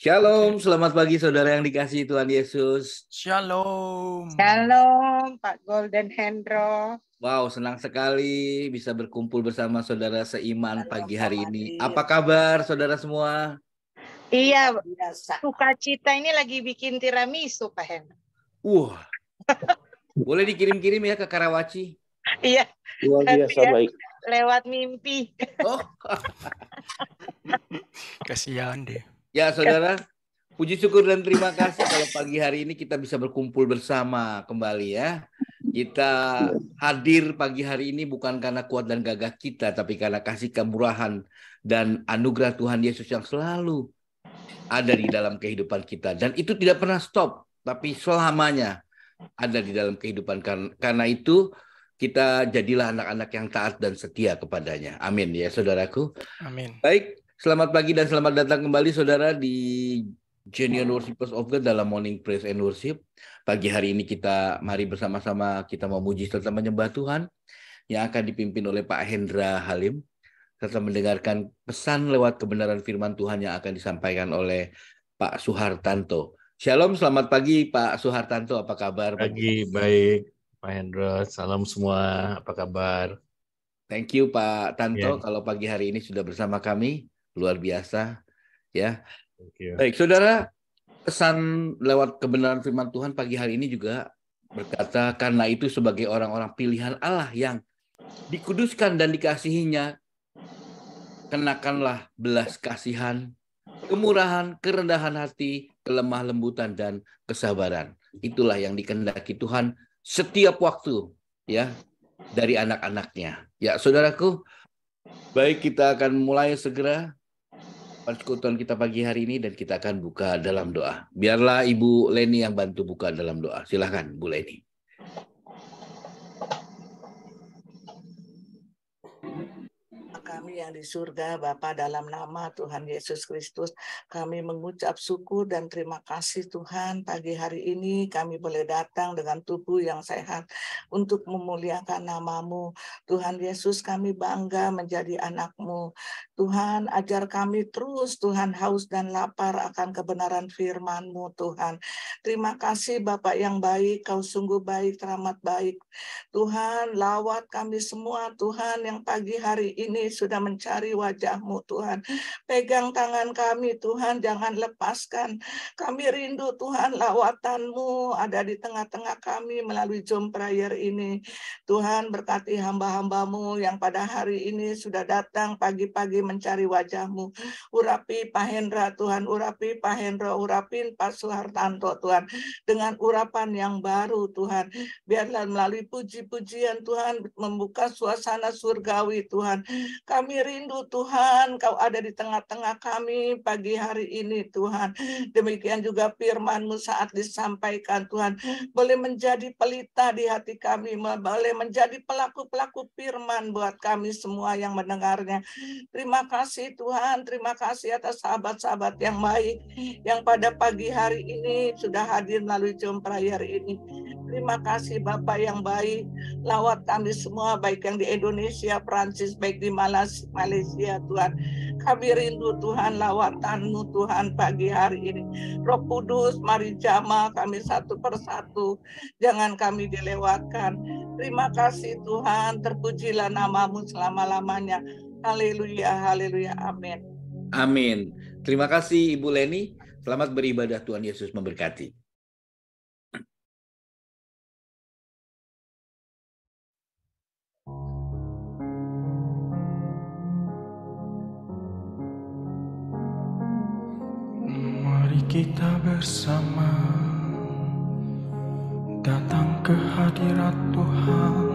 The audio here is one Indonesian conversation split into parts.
Shalom, selamat pagi saudara yang dikasihi Tuhan Yesus. Shalom. Shalom, Pak Golden Hendro. Wow, senang sekali bisa berkumpul bersama saudara seiman pagi hari ini. Hadir. Apa kabar saudara semua? Iya, sukacita ini lagi bikin tiramisu, Pak Hendro. Boleh dikirim-kirim ya ke Karawaci? Iya. Luar biasa baik. Lewat mimpi. Oh, Kasihan deh. ya saudara, puji syukur dan terima kasih kalau pagi hari ini kita bisa berkumpul bersama kembali ya. Kita hadir pagi hari ini bukan karena kuat dan gagah kita, tapi karena kasih kemurahan dan anugerah Tuhan Yesus yang selalu ada di dalam kehidupan kita. Dan itu tidak pernah stop, tapi selamanya ada di dalam kehidupan. Karena itu kita jadilah anak-anak yang taat dan setia kepadanya. Amin ya saudaraku. Amin. Baik, selamat pagi dan selamat datang kembali saudara di Genuine Worshipers of God dalam Morning Praise and Worship. Pagi hari ini mari bersama-sama kita memuji serta menyembah Tuhan yang akan dipimpin oleh Pak Hendra Halim, serta mendengarkan pesan lewat kebenaran firman Tuhan yang akan disampaikan oleh Pak Suhartanto. Shalom, selamat pagi Pak Suhartanto, apa kabar? Pagi, baik Pak Hendra, salam semua, apa kabar? Thank you Pak Tanto, Ya. kalau pagi hari ini sudah bersama kami, luar biasa ya. Thank you. Baik saudara, pesan lewat kebenaran firman Tuhan pagi hari ini juga berkata, karena itu sebagai orang-orang pilihan Allah yang dikuduskan dan dikasihinya, kenakanlah belas kasihan, kemurahan, kerendahan hati, kelemah lembutan, dan kesabaran. Itulah yang dikehendaki Tuhan setiap waktu ya dari anak-anaknya. Ya saudaraku, baik kita akan mulai segera persekutuan kita pagi hari ini dan kita akan buka dalam doa. Biarlah Ibu Leni yang bantu buka dalam doa. Silakan Bu Leni. Kami yang di surga, Bapa, dalam nama Tuhan Yesus Kristus, kami mengucap syukur dan terima kasih Tuhan. Pagi hari ini kami boleh datang dengan tubuh yang sehat untuk memuliakan nama-Mu. Tuhan Yesus, kami bangga menjadi anak-Mu. Tuhan, ajar kami terus, Tuhan, haus dan lapar akan kebenaran firman-Mu, Tuhan. Terima kasih Bapak yang baik, Kau sungguh baik, teramat baik. Tuhan, lawat kami semua, Tuhan, yang pagi hari ini sudah mencari wajah-Mu, Tuhan. Pegang tangan kami, Tuhan, jangan lepaskan. Kami rindu, Tuhan, lawatan-Mu ada di tengah-tengah kami melalui Zoom prayer ini. Tuhan, berkati hamba-hamba-Mu yang pada hari ini sudah datang pagi-pagi mencari wajah-Mu. Urapi Pak Hendra, Tuhan, urapi Pak Hendra, urapin Pak Suhartanto, Tuhan, dengan urapan yang baru, Tuhan. Biarlah melalui puji-pujian, Tuhan, membuka suasana surgawi, Tuhan. Kami rindu, Tuhan, Kau ada di tengah-tengah kami pagi hari ini, Tuhan. Demikian juga firman-Mu saat disampaikan, Tuhan, boleh menjadi pelita di hati kami, boleh menjadi pelaku-pelaku firman buat kami semua yang mendengarnya. Terima kasih, Tuhan, terima kasih atas sahabat-sahabat yang baik yang pada pagi hari ini sudah hadir melalui Zoom prayer ini. Terima kasih Bapak yang baik, lawat kami semua, baik yang di Indonesia, Prancis, baik di Malaysia, Tuhan. Kami rindu, Tuhan, lawatan-Mu, Tuhan, pagi hari ini. Roh Kudus, mari jamah kami satu persatu, jangan kami dilewatkan. Terima kasih, Tuhan, terpujilah nama-Mu selama-lamanya. Haleluya, haleluya, amin. Amin. Terima kasih Ibu Leni. Selamat beribadah, Tuhan Yesus memberkati. Mari kita bersama datang ke hadirat Tuhan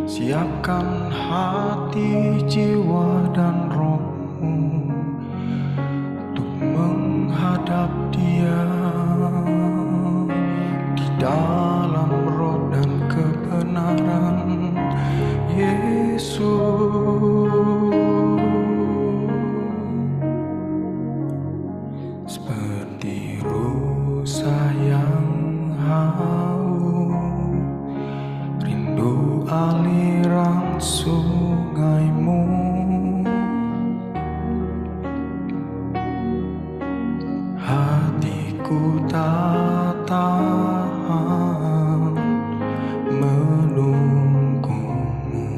Siapkan hati, jiwa, dan rohmu untuk menghadap Dia di dalam roh dan kebenaran Yesus. Seperti rusa yang haus, rindu aliran sungaimu, hatiku tak tahan menunggumu.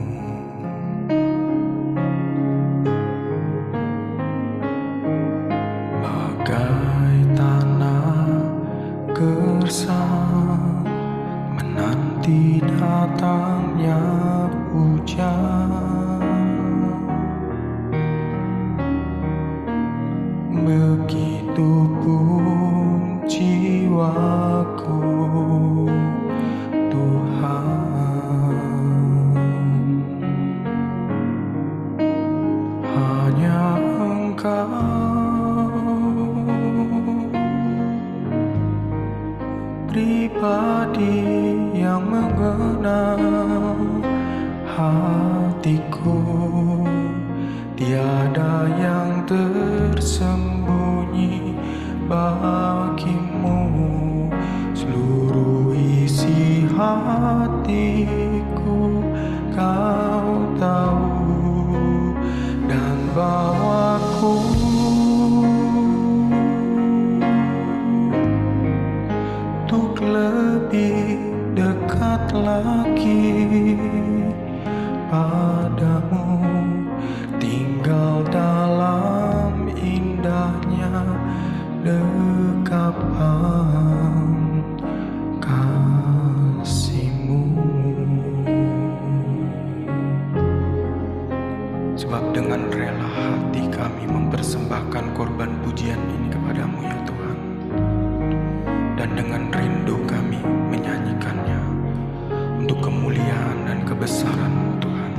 Bagai tanah gersang menanti datangnya hujan, begitupun jiwaku Tuhan. Hanya Engkau pribadi yang mengenal hatiku, tiada yang tersembunyi bagimu. Seluruh isi hatiku Kau tahu, dan bawaku untuk lebih dekat lagi padamu, tinggal dalam indahnya dekapan kasih-Mu. Sebab dengan rela hati kami mempersembahkan korban pujian ini kepadamu ya Tuhan, dan dengan rindu kami menyanyikannya untuk kemuliaan dan kebesaran-Mu Tuhan.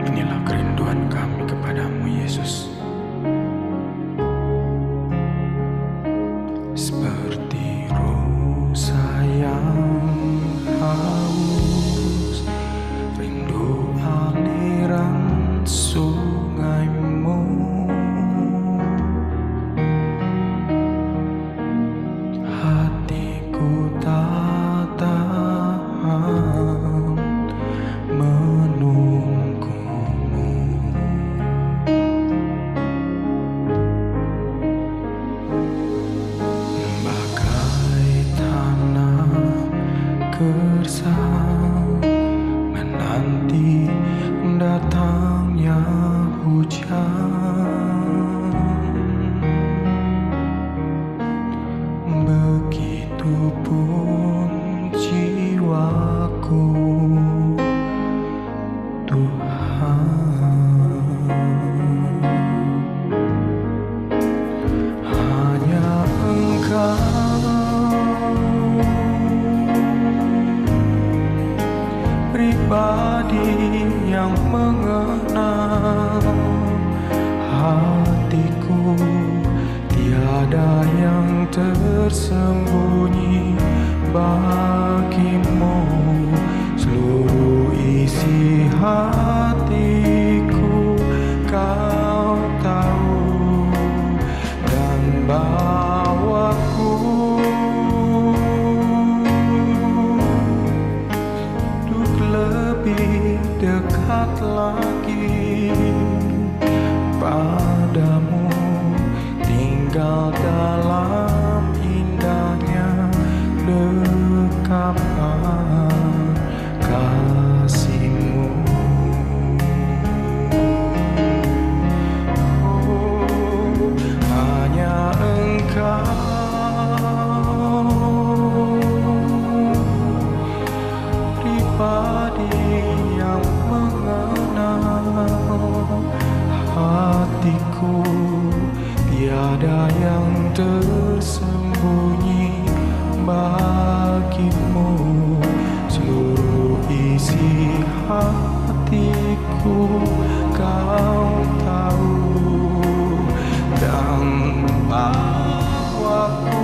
Inilah kerinduan kami kepadamu Yesus. Seperti rusa yang haus, rindu aliran sungai-Mu, hatiku tak tahan menunggumu. Bagai tanah gersang menanti datangnya hujan, begitupun jiwaku Tuhan. Hanya Engkau pribadi yang mengenal hatiku, tiada yang tersembunyi bagimu. Seluruh isi hatiku Kau tahu, dan bawaku untuk lebih dekat lagi padamu, tinggal dalam indahnya dekapan kasih-Mu. Oh, hanya Engkau pribadi yang mengenal hatiku, tiada yang tersembunyi bagimu. Seluruh hatiku Kau tahu, dan bawaku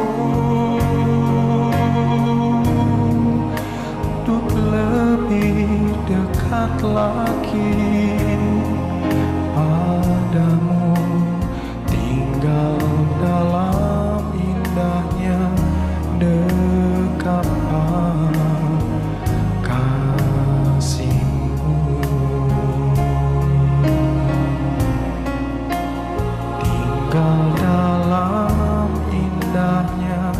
untuk lebih dekat lagi padamu, tinggal dalam indahnya dekapan kasih-Mu, tinggal dalam indahnya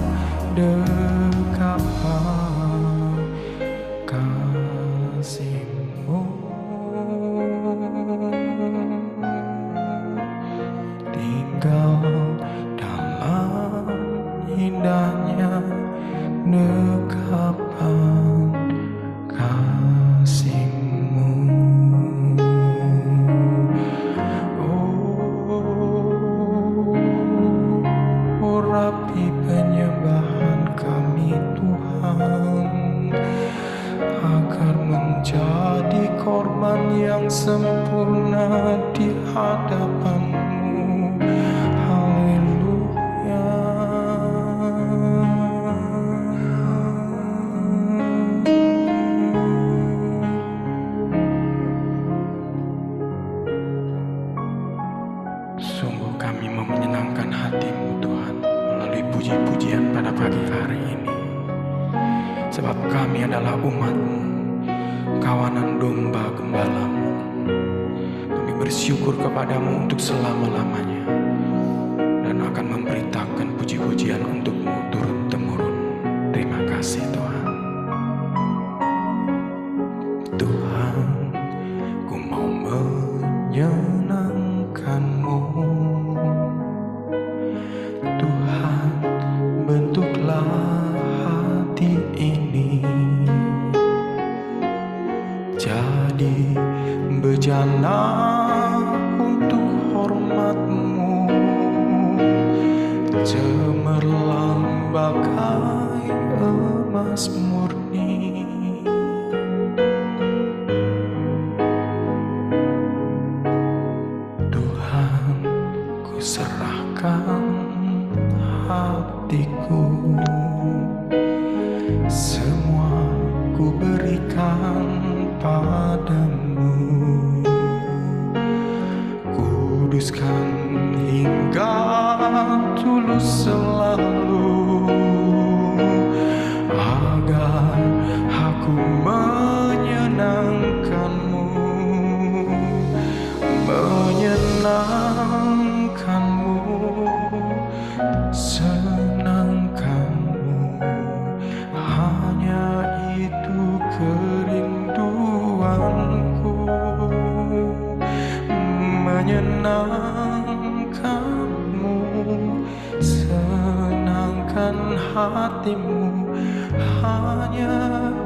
dekapan kasih-Mu, tinggal dalam indahnya dekapan kasih-Mu. Oh, rapi penyembahan kami Tuhan, agar menjadi korban yang sempurna di hadapan-Mu. Haleluya. Sungguh kami mau menyenangkan hati-Mu Tuhan melalui puji-pujian pada pagi hari ini. Sebab kami adalah umat-Mu, kawanan domba gembala-Mu. Kami bersyukur kepada-Mu untuk selama-lamanya, dan akan memberitakan puji-pujian untuk-Mu turun-temurun. Terima kasih Tuhan. Tuhan, ku mau menyenangkan-Mu. Tuhan, bentuklah hati ini jadi bejana untuk hormat-Mu, cemerlang bagai emas murni. Tuhan, ku serahkan hatiku, semua ku berikan padamu. Kuduskan hingga tulus selalu, agar aku menyenangkan-Mu, menyenangkan-Mu, senangkan-Mu. Hanya itu kerinduanku, menyenangkan-Mu, senangkan hati-Mu. Hanya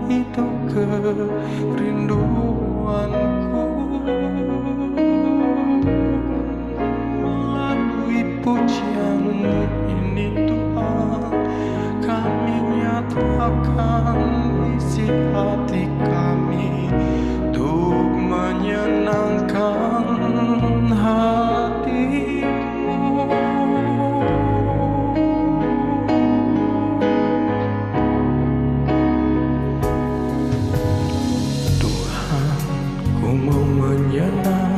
itu kerinduanku. Melalui pujian ini Tuhan, kami nyatakan isi hati kami untuk menyenangkan hati-Mu. Tuhan, ku mau menyenangkan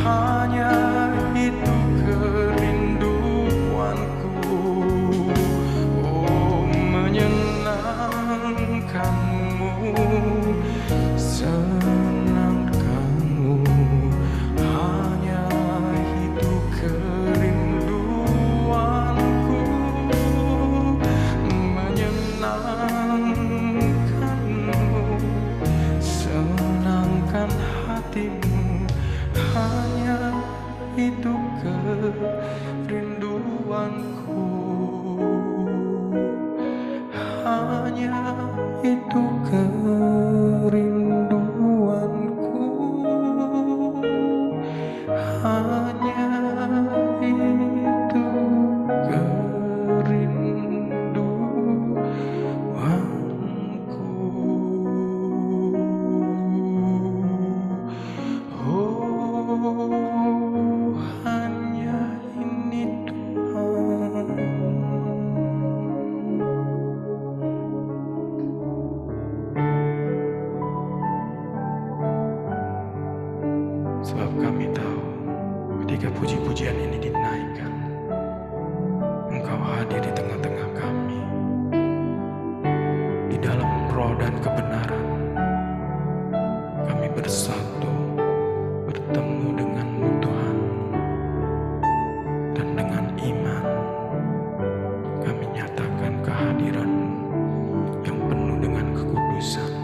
hanya itu kerinduanku. Oh, menyenangkanmu, senangkanmu, hanya itu kerinduanku. Menyenangkanmu, senangkan hatimu, hanya itu kerinduanku. Hanya itu kerinduanku. Hanya itu kerinduanku. Oh, hanya ini Tuhan. Sebab kami tahu ketika puji-pujian ini dinaikkan, Engkau hadir di tengah-tengah kami, di dalam roh dan kebenaran. Kami bersatu, bertemu dengan-Mu Tuhan, dan dengan iman kami nyatakan kehadiran-Mu yang penuh dengan kekudusan.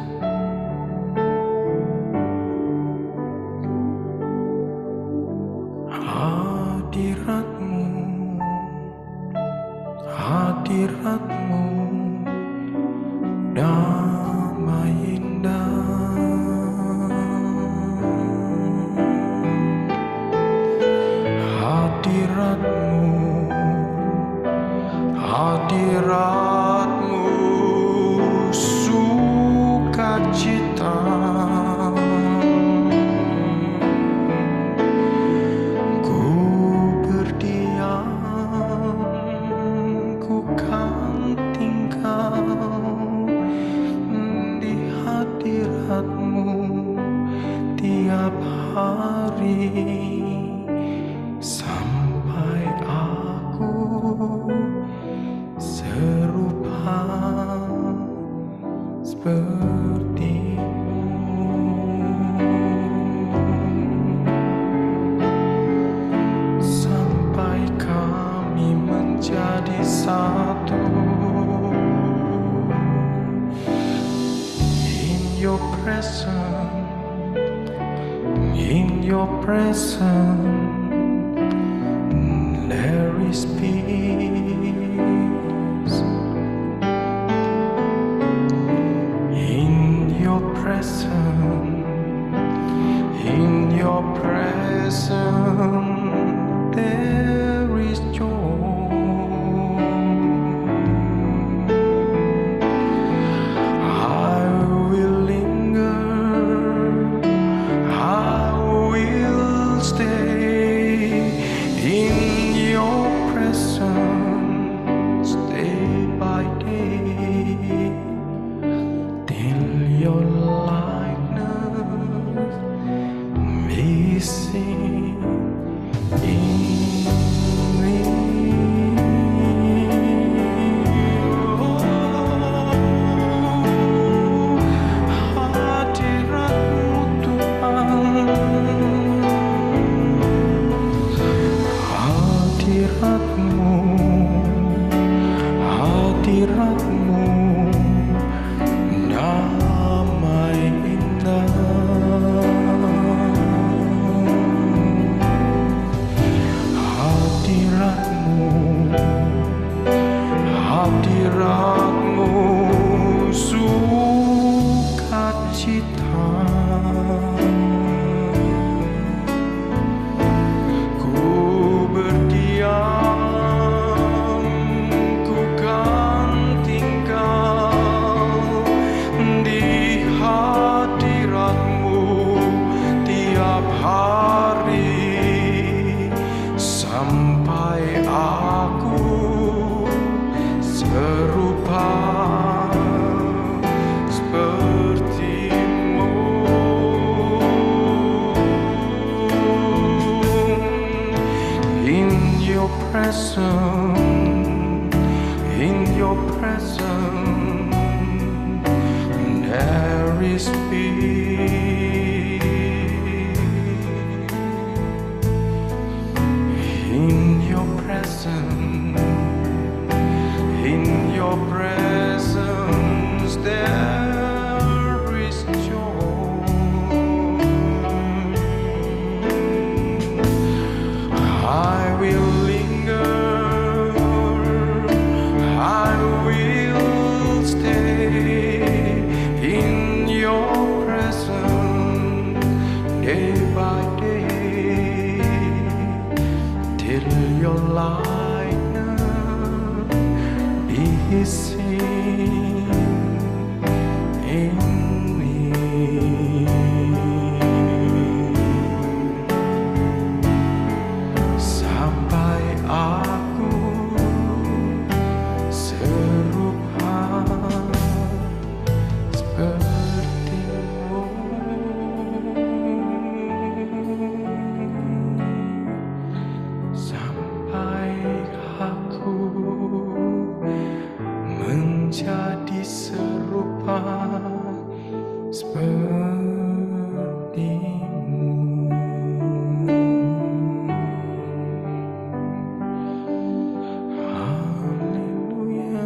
Hadirat-Mu, hadirat-Mu, damai indah. Hadirat-Mu, hadirat-Mu, sukacita. Ku berdiam, ku kan tinggal di hadirat-Mu tiap hari, sampai aku serupa seperti-Mu. Sampai kami menjadi satu in your presence, in your presence there is peace. In your presence, in your presence there is joy. I will linger, I will stay in your presence day by day, till your likeness be seen in me. Oh, hadirat-Mu Tuhan, hadirat-Mu, hadirat-Mu, damai indah. presence, in your presence, there is peace. In your presence, in your presence, there is joy. I will linger, I will stay in your presence day by day till your likeness be seen in me. Sampai aku serupa seperti-Mu. Sampai aku menjadi serupa seperti-Mu. Haleluya.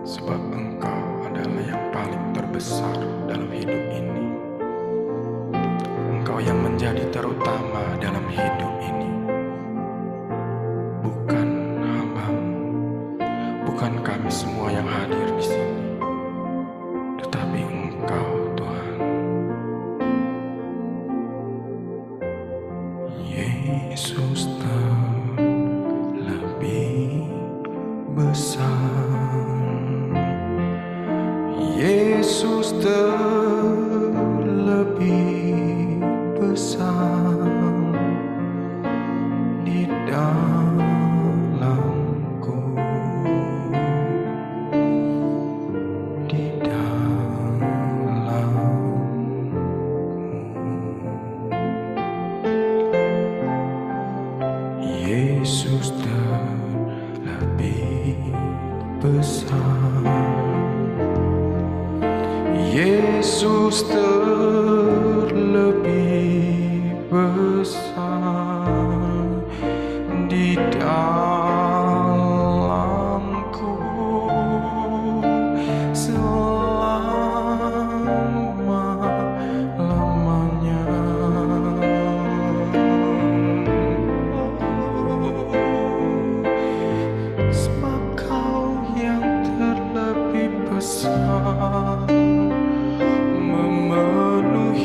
Sebab Engkau adalah yang paling terbesar dalam hidup ini. Engkau yang menjadi terutama dalam hidup ini. Bukan hamba-Mu, bukan kami semua yang hadir di sini, tetapi Engkau, Tuhan. Yesus terlebih besar. Yesus terlebih besar di dalamku, di dalamku. Yesus terlebih besar. Yesus terlebih besar di dalamku selama-lamanya. Sebab Kau yang terlebih besar memenuhi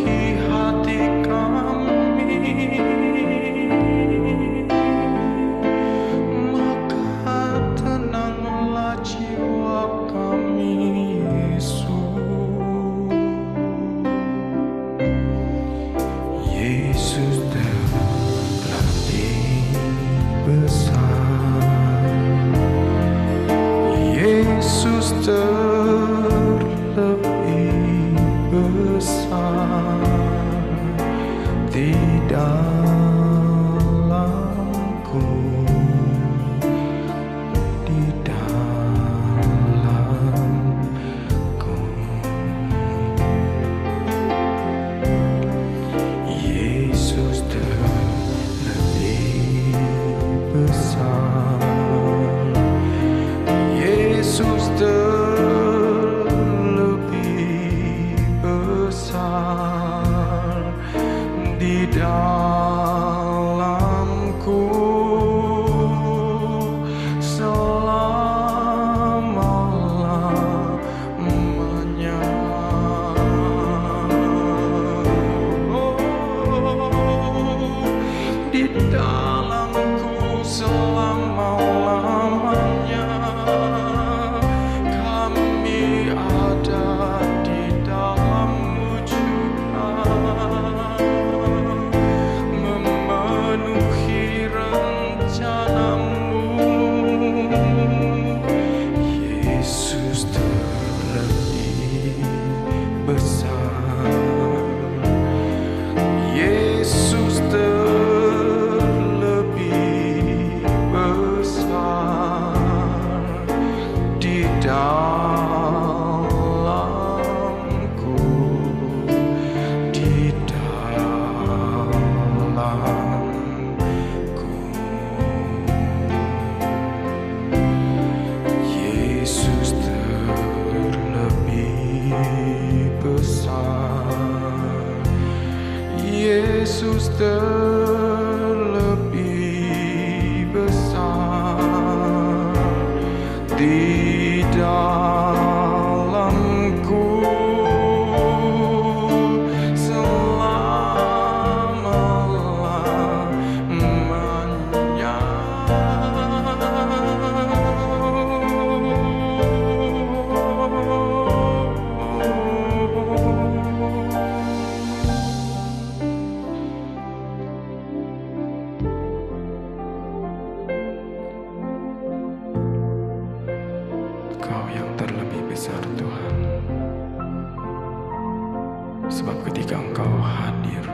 di dalamku selama-lamanya. Kau yang terlebih besar Tuhan, sebab ketika Engkau hadir,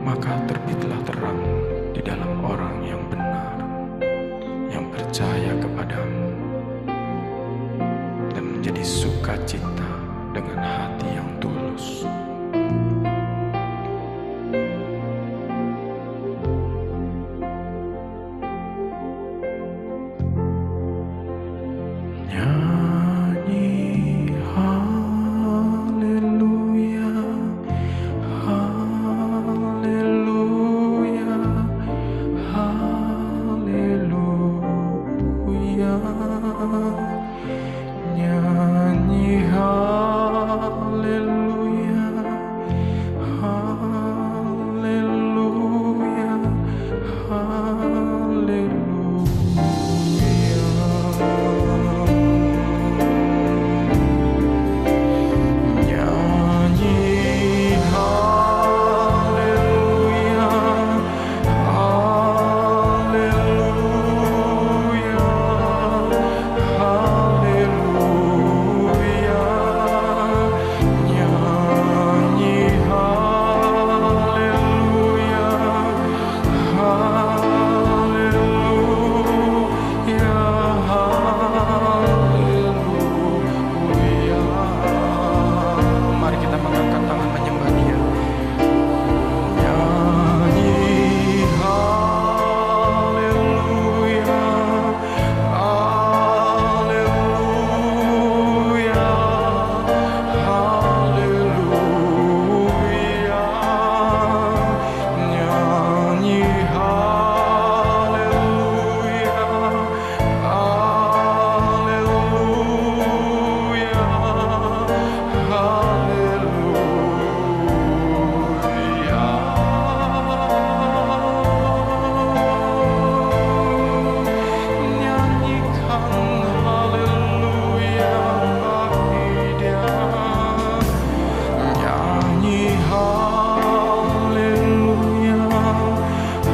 maka terbitlah terang di dalam orang yang benar, yang percaya kepadamu, dan menjadi sukacita dengan hati yang tulus. Nyanyi haleluya, haleluya, haleluya. Nyanyi haleluya, haleluya, Mari kita mengangkat tangan menyembah Dia. Nyanyi haleluya, haleluya, haleluya. Nyanyi haleluya, haleluya, nyanyikan haleluya bagi Dia. Nyanyi haleluya,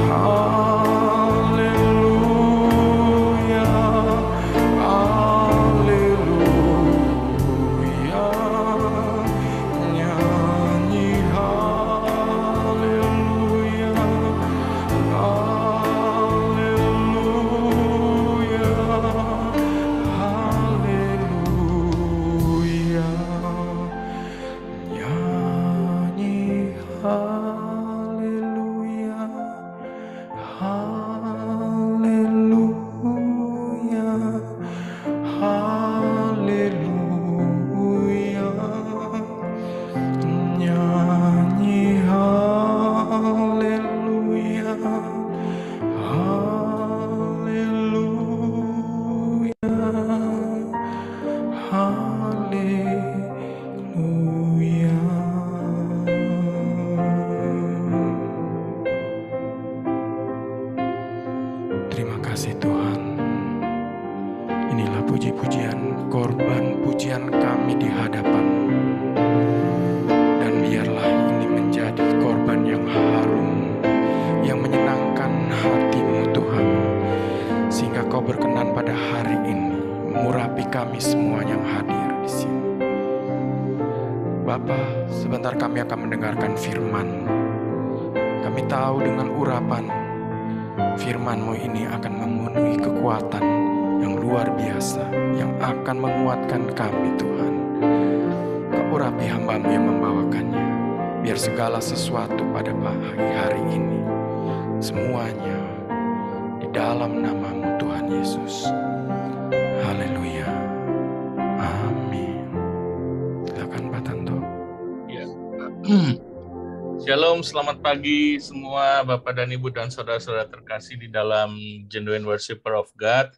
haleluya, haleluya. Nyanyi haleluya, haleluya, haleluya. Nyanyi haleluya, haleluya, haleluya. Nyanyi haleluya, haleluya, haleluya. Terima kasih Tuhan. Inilah puji-pujian, korban pujian kami di hadapan-Mu. Dan biarlah ini menjadi korban yang harum, yang menyenangkan hati-Mu Tuhan. Sehingga Kau berkenan pada hari ini mengurapi kami semua yang hadir di sini. Bapa, sebentar kami akan mendengarkan firman-Mu. Kami tahu dengan urapan firman-Mu ini akan memenuhi kekuatan yang luar biasa, yang akan menguatkan kami Tuhan. Kau urapi hamba-Mu yang membawakannya, biar segala sesuatu pada pagi hari ini, semuanya di dalam nama-Mu Tuhan Yesus. Haleluya. Amin. Silakan Pak Tanto. Ya. Shalom, selamat pagi semua Bapak dan Ibu dan saudara-saudara terkasih di dalam Genuine Worshipper of God.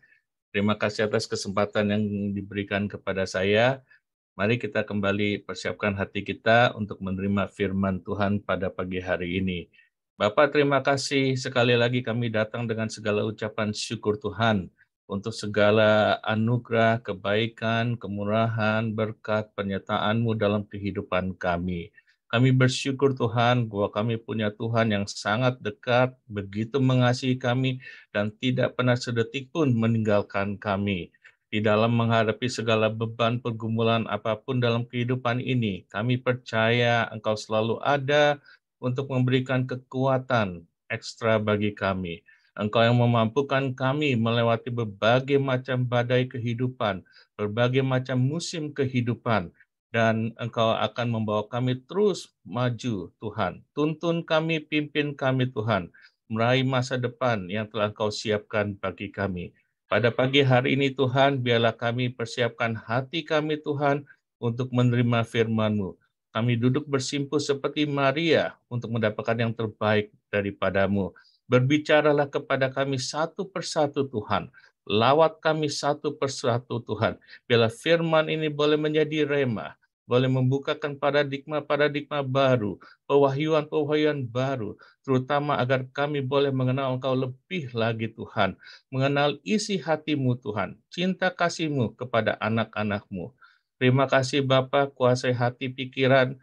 Terima kasih atas kesempatan yang diberikan kepada saya. Mari kita kembali persiapkan hati kita untuk menerima firman Tuhan pada pagi hari ini. Bapak, terima kasih sekali lagi kami datang dengan segala ucapan syukur Tuhan untuk segala anugerah, kebaikan, kemurahan, berkat, penyertaan-Mu dalam kehidupan kami. Kami bersyukur Tuhan bahwa kami punya Tuhan yang sangat dekat, begitu mengasihi kami, dan tidak pernah sedetik pun meninggalkan kami. Di dalam menghadapi segala beban pergumulan apapun dalam kehidupan ini, kami percaya Engkau selalu ada untuk memberikan kekuatan ekstra bagi kami. Engkau yang memampukan kami melewati berbagai macam badai kehidupan, berbagai macam musim kehidupan, dan Engkau akan membawa kami terus maju, Tuhan. Tuntun kami, pimpin kami, Tuhan, meraih masa depan yang telah Engkau siapkan bagi kami. Pada pagi hari ini, Tuhan, biarlah kami persiapkan hati kami, Tuhan, untuk menerima firman-Mu. Kami duduk bersimpuh seperti Maria untuk mendapatkan yang terbaik daripada-Mu. Berbicaralah kepada kami satu persatu, Tuhan. Lawat kami satu persatu, Tuhan. Biarlah firman ini boleh menjadi rema, boleh membukakan paradigma-paradigma baru, pewahyuan-pewahyuan baru, terutama agar kami boleh mengenal Engkau lebih lagi, Tuhan. Mengenal isi hati-Mu, Tuhan. Cinta kasih-Mu kepada anak-anak-Mu. Terima kasih Bapa, kuasai hati, pikiran,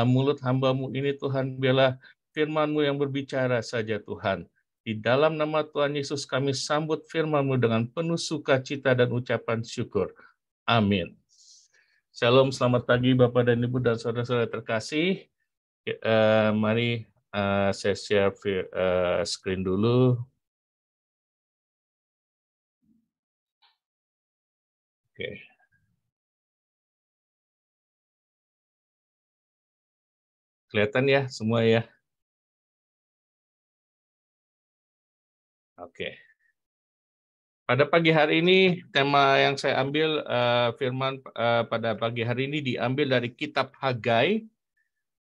mulut hamba-Mu ini, Tuhan. Biarlah firman-Mu yang berbicara saja, Tuhan. Di dalam nama Tuhan Yesus kami sambut firman-Mu dengan penuh sukacita dan ucapan syukur. Amin. Shalom, selamat pagi Bapak dan Ibu dan saudara-saudara terkasih. Mari saya share screen dulu. Oke. Kelihatan ya semua ya? Oke. Pada pagi hari ini, tema yang saya ambil, firman pada pagi hari ini diambil dari kitab Hagai,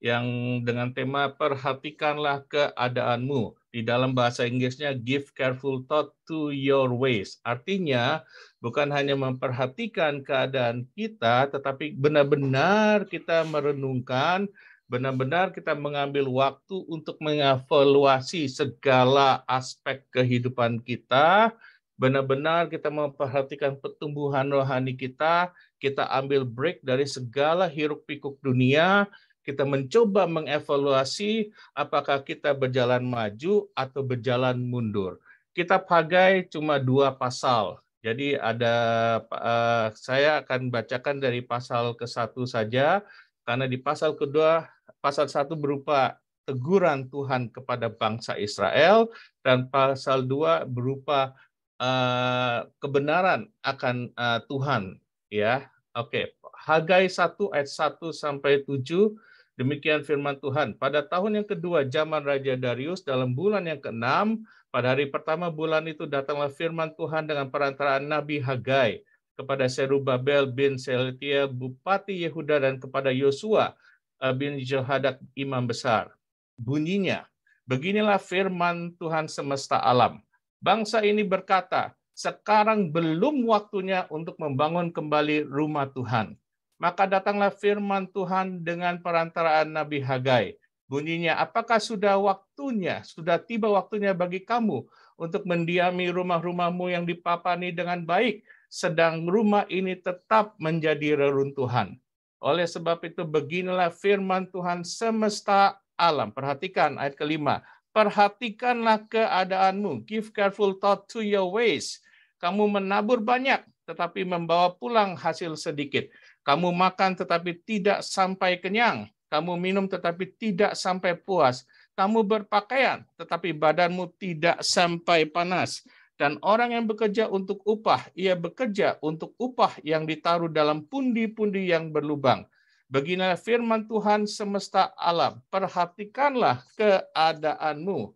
yang dengan tema perhatikanlah keadaanmu. Di dalam bahasa Inggrisnya, give careful thought to your ways. Artinya, bukan hanya memperhatikan keadaan kita, tetapi benar-benar kita merenungkan, benar-benar kita mengambil waktu untuk mengevaluasi segala aspek kehidupan kita, benar-benar kita memperhatikan pertumbuhan rohani kita ambil break dari segala hiruk-pikuk dunia, kita mencoba mengevaluasi apakah kita berjalan maju atau berjalan mundur. Kitab Hagai cuma 2 pasal. Jadi saya akan bacakan dari pasal ke-1 saja, karena di pasal kedua, pasal 1 berupa teguran Tuhan kepada bangsa Israel, dan pasal 2 berupa kebenaran akan Tuhan, ya. Oke, Hagai 1 ayat 1 sampai 7. Demikian firman Tuhan. Pada tahun yang kedua zaman Raja Darius, dalam bulan yang ke-6, pada hari pertama bulan itu datanglah firman Tuhan dengan perantaraan Nabi Hagai kepada Serubabel bin Seltiel, Bupati Yehuda, dan kepada Yosua bin Johadak, imam besar. Bunyinya, beginilah firman Tuhan semesta alam. Bangsa ini berkata, sekarang belum waktunya untuk membangun kembali rumah Tuhan. Maka datanglah firman Tuhan dengan perantaraan Nabi Hagai. Bunyinya, apakah sudah tiba waktunya bagi kamu untuk mendiami rumah-rumahmu yang dipapani dengan baik, sedang rumah ini tetap menjadi reruntuhan. Oleh sebab itu, beginilah firman Tuhan semesta alam. Perhatikan ayat ke-5. Perhatikanlah keadaanmu. Give careful thought to your ways. Kamu menabur banyak, tetapi membawa pulang hasil sedikit. Kamu makan, tetapi tidak sampai kenyang. Kamu minum, tetapi tidak sampai puas. Kamu berpakaian, tetapi badanmu tidak sampai panas. Dan orang yang bekerja untuk upah, ia bekerja untuk upah yang ditaruh dalam pundi-pundi yang berlubang. Beginilah firman Tuhan semesta alam. Perhatikanlah keadaanmu.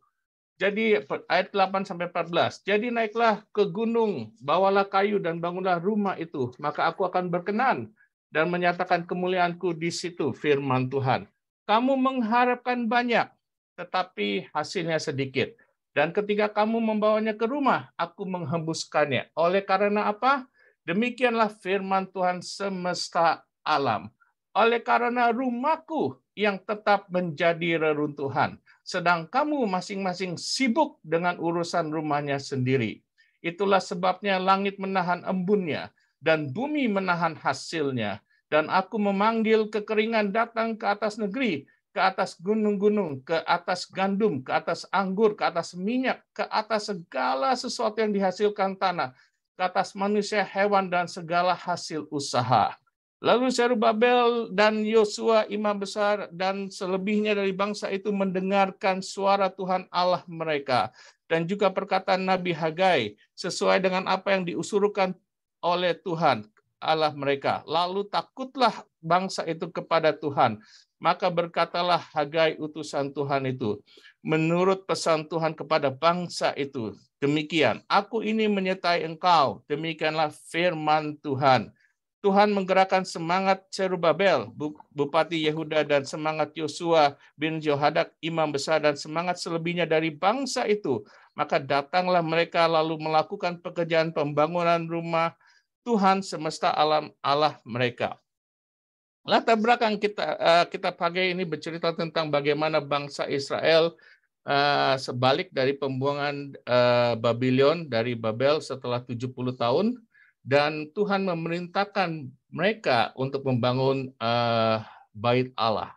Jadi ayat 8-14. Jadi naiklah ke gunung, bawalah kayu dan bangunlah rumah itu. Maka aku akan berkenan dan menyatakan kemuliaanku di situ, firman Tuhan. Kamu mengharapkan banyak, tetapi hasilnya sedikit. Dan ketika kamu membawanya ke rumah, aku menghembuskannya. Oleh karena apa? Demikianlah firman Tuhan semesta alam. Oleh karena rumahku yang tetap menjadi reruntuhan, sedang kamu masing-masing sibuk dengan urusan rumahnya sendiri. Itulah sebabnya langit menahan embunnya, dan bumi menahan hasilnya. Dan aku memanggil kekeringan datang ke atas negeri, ke atas gunung-gunung, ke atas gandum, ke atas anggur, ke atas minyak, ke atas segala sesuatu yang dihasilkan tanah, ke atas manusia, hewan, dan segala hasil usaha. Lalu Zerubabel dan Yosua imam besar dan selebihnya dari bangsa itu mendengarkan suara Tuhan Allah mereka dan juga perkataan Nabi Hagai sesuai dengan apa yang diusurkan oleh Tuhan Allah mereka. Lalu takutlah bangsa itu kepada Tuhan. Maka berkatalah Hagai utusan Tuhan itu, menurut pesan Tuhan kepada bangsa itu, demikian, aku ini menyertai engkau, demikianlah firman Tuhan. Tuhan menggerakkan semangat Zerubabel, Bupati Yehuda, dan semangat Yosua bin Johadak, imam besar, dan semangat selebihnya dari bangsa itu. Maka datanglah mereka lalu melakukan pekerjaan pembangunan rumah Tuhan semesta alam Allah mereka. Latar belakang kita pagi ini bercerita tentang bagaimana bangsa Israel sebalik dari pembuangan Babylon dari Babel setelah 70 tahun. Dan Tuhan memerintahkan mereka untuk membangun bait Allah.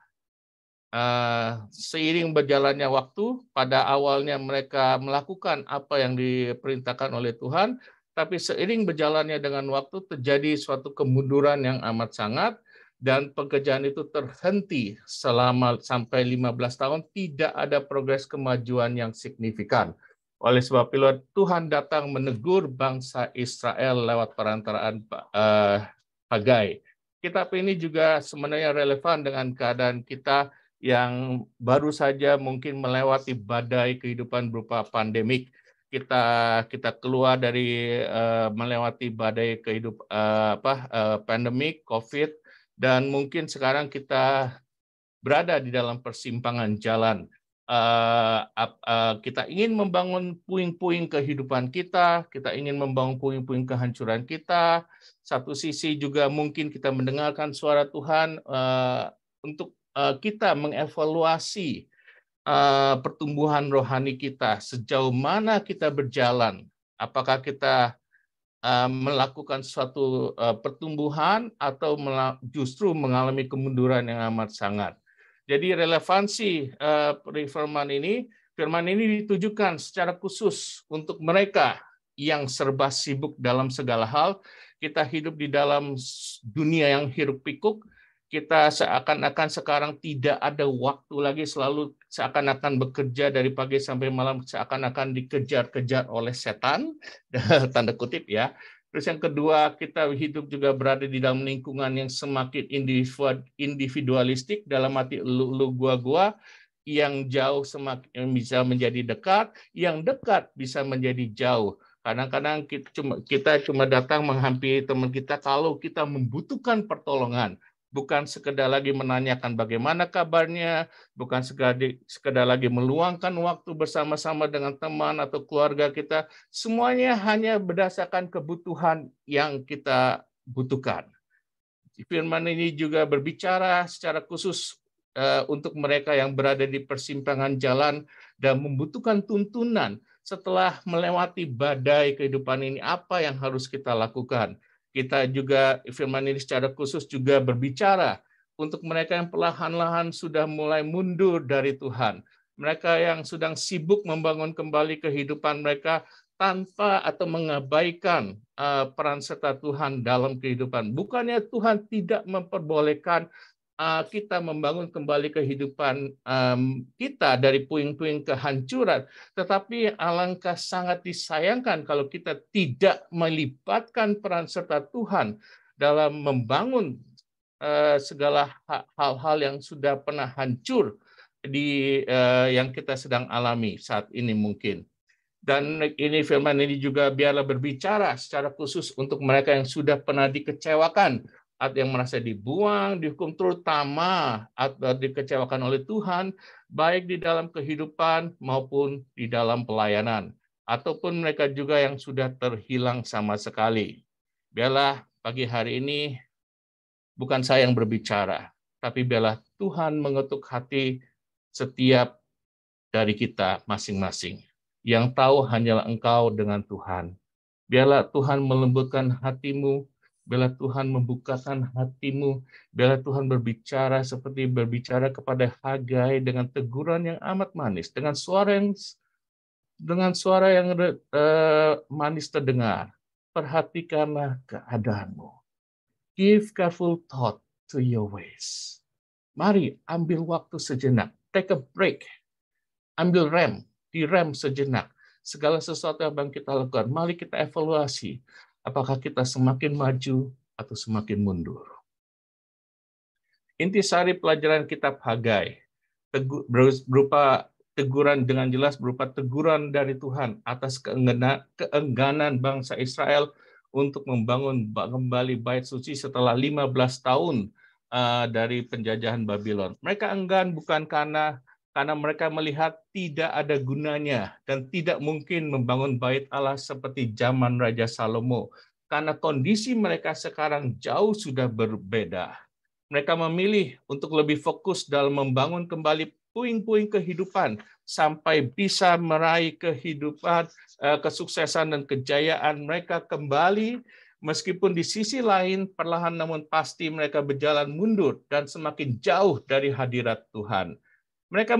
Seiring berjalannya waktu, pada awalnya mereka melakukan apa yang diperintahkan oleh Tuhan, tapi seiring berjalannya dengan waktu terjadi suatu kemunduran yang amat sangat, dan pekerjaan itu terhenti selama sampai 15 tahun, tidak ada progres kemajuan yang signifikan. Oleh sebab itu Tuhan datang menegur bangsa Israel lewat perantaraan Hagai. Kitab ini juga sebenarnya relevan dengan keadaan kita yang baru saja mungkin melewati badai kehidupan berupa pandemik. Kita keluar dari melewati badai pandemik COVID, dan mungkin sekarang kita berada di dalam persimpangan jalan. Kita ingin membangun puing-puing kehidupan kita ingin membangun puing-puing kehancuran kita. Satu sisi juga mungkin kita mendengarkan suara Tuhan untuk kita mengevaluasi pertumbuhan rohani kita, sejauh mana kita berjalan. Apakah kita melakukan suatu pertumbuhan atau justru mengalami kemunduran yang amat sangat. Jadi relevansi firman ini ditujukan secara khusus untuk mereka yang serba sibuk dalam segala hal. Kita hidup di dalam dunia yang hiruk pikuk. Kita seakan-akan sekarang tidak ada waktu lagi, selalu seakan-akan bekerja dari pagi sampai malam, seakan-akan dikejar-kejar oleh setan, tanda kutip ya. Terus yang kedua, kita hidup juga berada di dalam lingkungan yang semakin individualistik, dalam arti lu gua, yang jauh semakin bisa menjadi dekat, yang dekat bisa menjadi jauh. Kadang-kadang kita cuma datang menghampiri teman kita kalau kita membutuhkan pertolongan. Bukan sekedar lagi menanyakan bagaimana kabarnya, bukan sekedar lagi meluangkan waktu bersama-sama dengan teman atau keluarga kita. Semuanya hanya berdasarkan kebutuhan yang kita butuhkan. Firman ini juga berbicara secara khusus untuk mereka yang berada di persimpangan jalan dan membutuhkan tuntunan setelah melewati badai kehidupan ini, apa yang harus kita lakukan. Kita juga, firman ini secara khusus juga berbicara untuk mereka yang perlahan-lahan sudah mulai mundur dari Tuhan. Mereka yang sedang sibuk membangun kembali kehidupan mereka tanpa atau mengabaikan peran serta Tuhan dalam kehidupan. Bukannya Tuhan tidak memperbolehkan kita membangun kembali kehidupan kita dari puing-puing kehancuran. Tetapi alangkah sangat disayangkan kalau kita tidak melibatkan peran serta Tuhan dalam membangun segala hal-hal yang sudah pernah hancur yang kita sedang alami saat ini mungkin. Dan ini firman ini juga biarlah berbicara secara khusus untuk mereka yang sudah pernah dikecewakan atau yang merasa dibuang, dihukum, terutama atau dikecewakan oleh Tuhan, baik di dalam kehidupan maupun di dalam pelayanan, ataupun mereka juga yang sudah terhilang sama sekali. Biarlah pagi hari ini bukan saya yang berbicara, tapi biarlah Tuhan mengetuk hati setiap dari kita masing-masing. Yang tahu hanyalah Engkau dengan Tuhan. Biarlah Tuhan melembutkan hatimu, biarlah Tuhan membukakan hatimu, biarlah Tuhan berbicara seperti berbicara kepada Hagai dengan teguran yang amat manis, dengan suara yang manis terdengar. Perhatikanlah keadaanmu. Give careful thought to your ways. Mari ambil waktu sejenak, take a break, ambil direm sejenak. Segala sesuatu yang kita lakukan, mari kita evaluasi. Apakah kita semakin maju atau semakin mundur? Intisari pelajaran kitab Hagai berupa teguran dengan jelas, berupa teguran dari Tuhan atas keengganan bangsa Israel untuk membangun kembali bait suci setelah 15 tahun dari penjajahan Babylon. Mereka enggan bukan karena mereka melihat tidak ada gunanya dan tidak mungkin membangun bait Allah seperti zaman Raja Salomo. Karena kondisi mereka sekarang jauh sudah berbeda. Mereka memilih untuk lebih fokus dalam membangun kembali puing-puing kehidupan sampai bisa meraih kehidupan, kesuksesan dan kejayaan mereka kembali. Meskipun di sisi lain perlahan namun pasti mereka berjalan mundur dan semakin jauh dari hadirat Tuhan. Mereka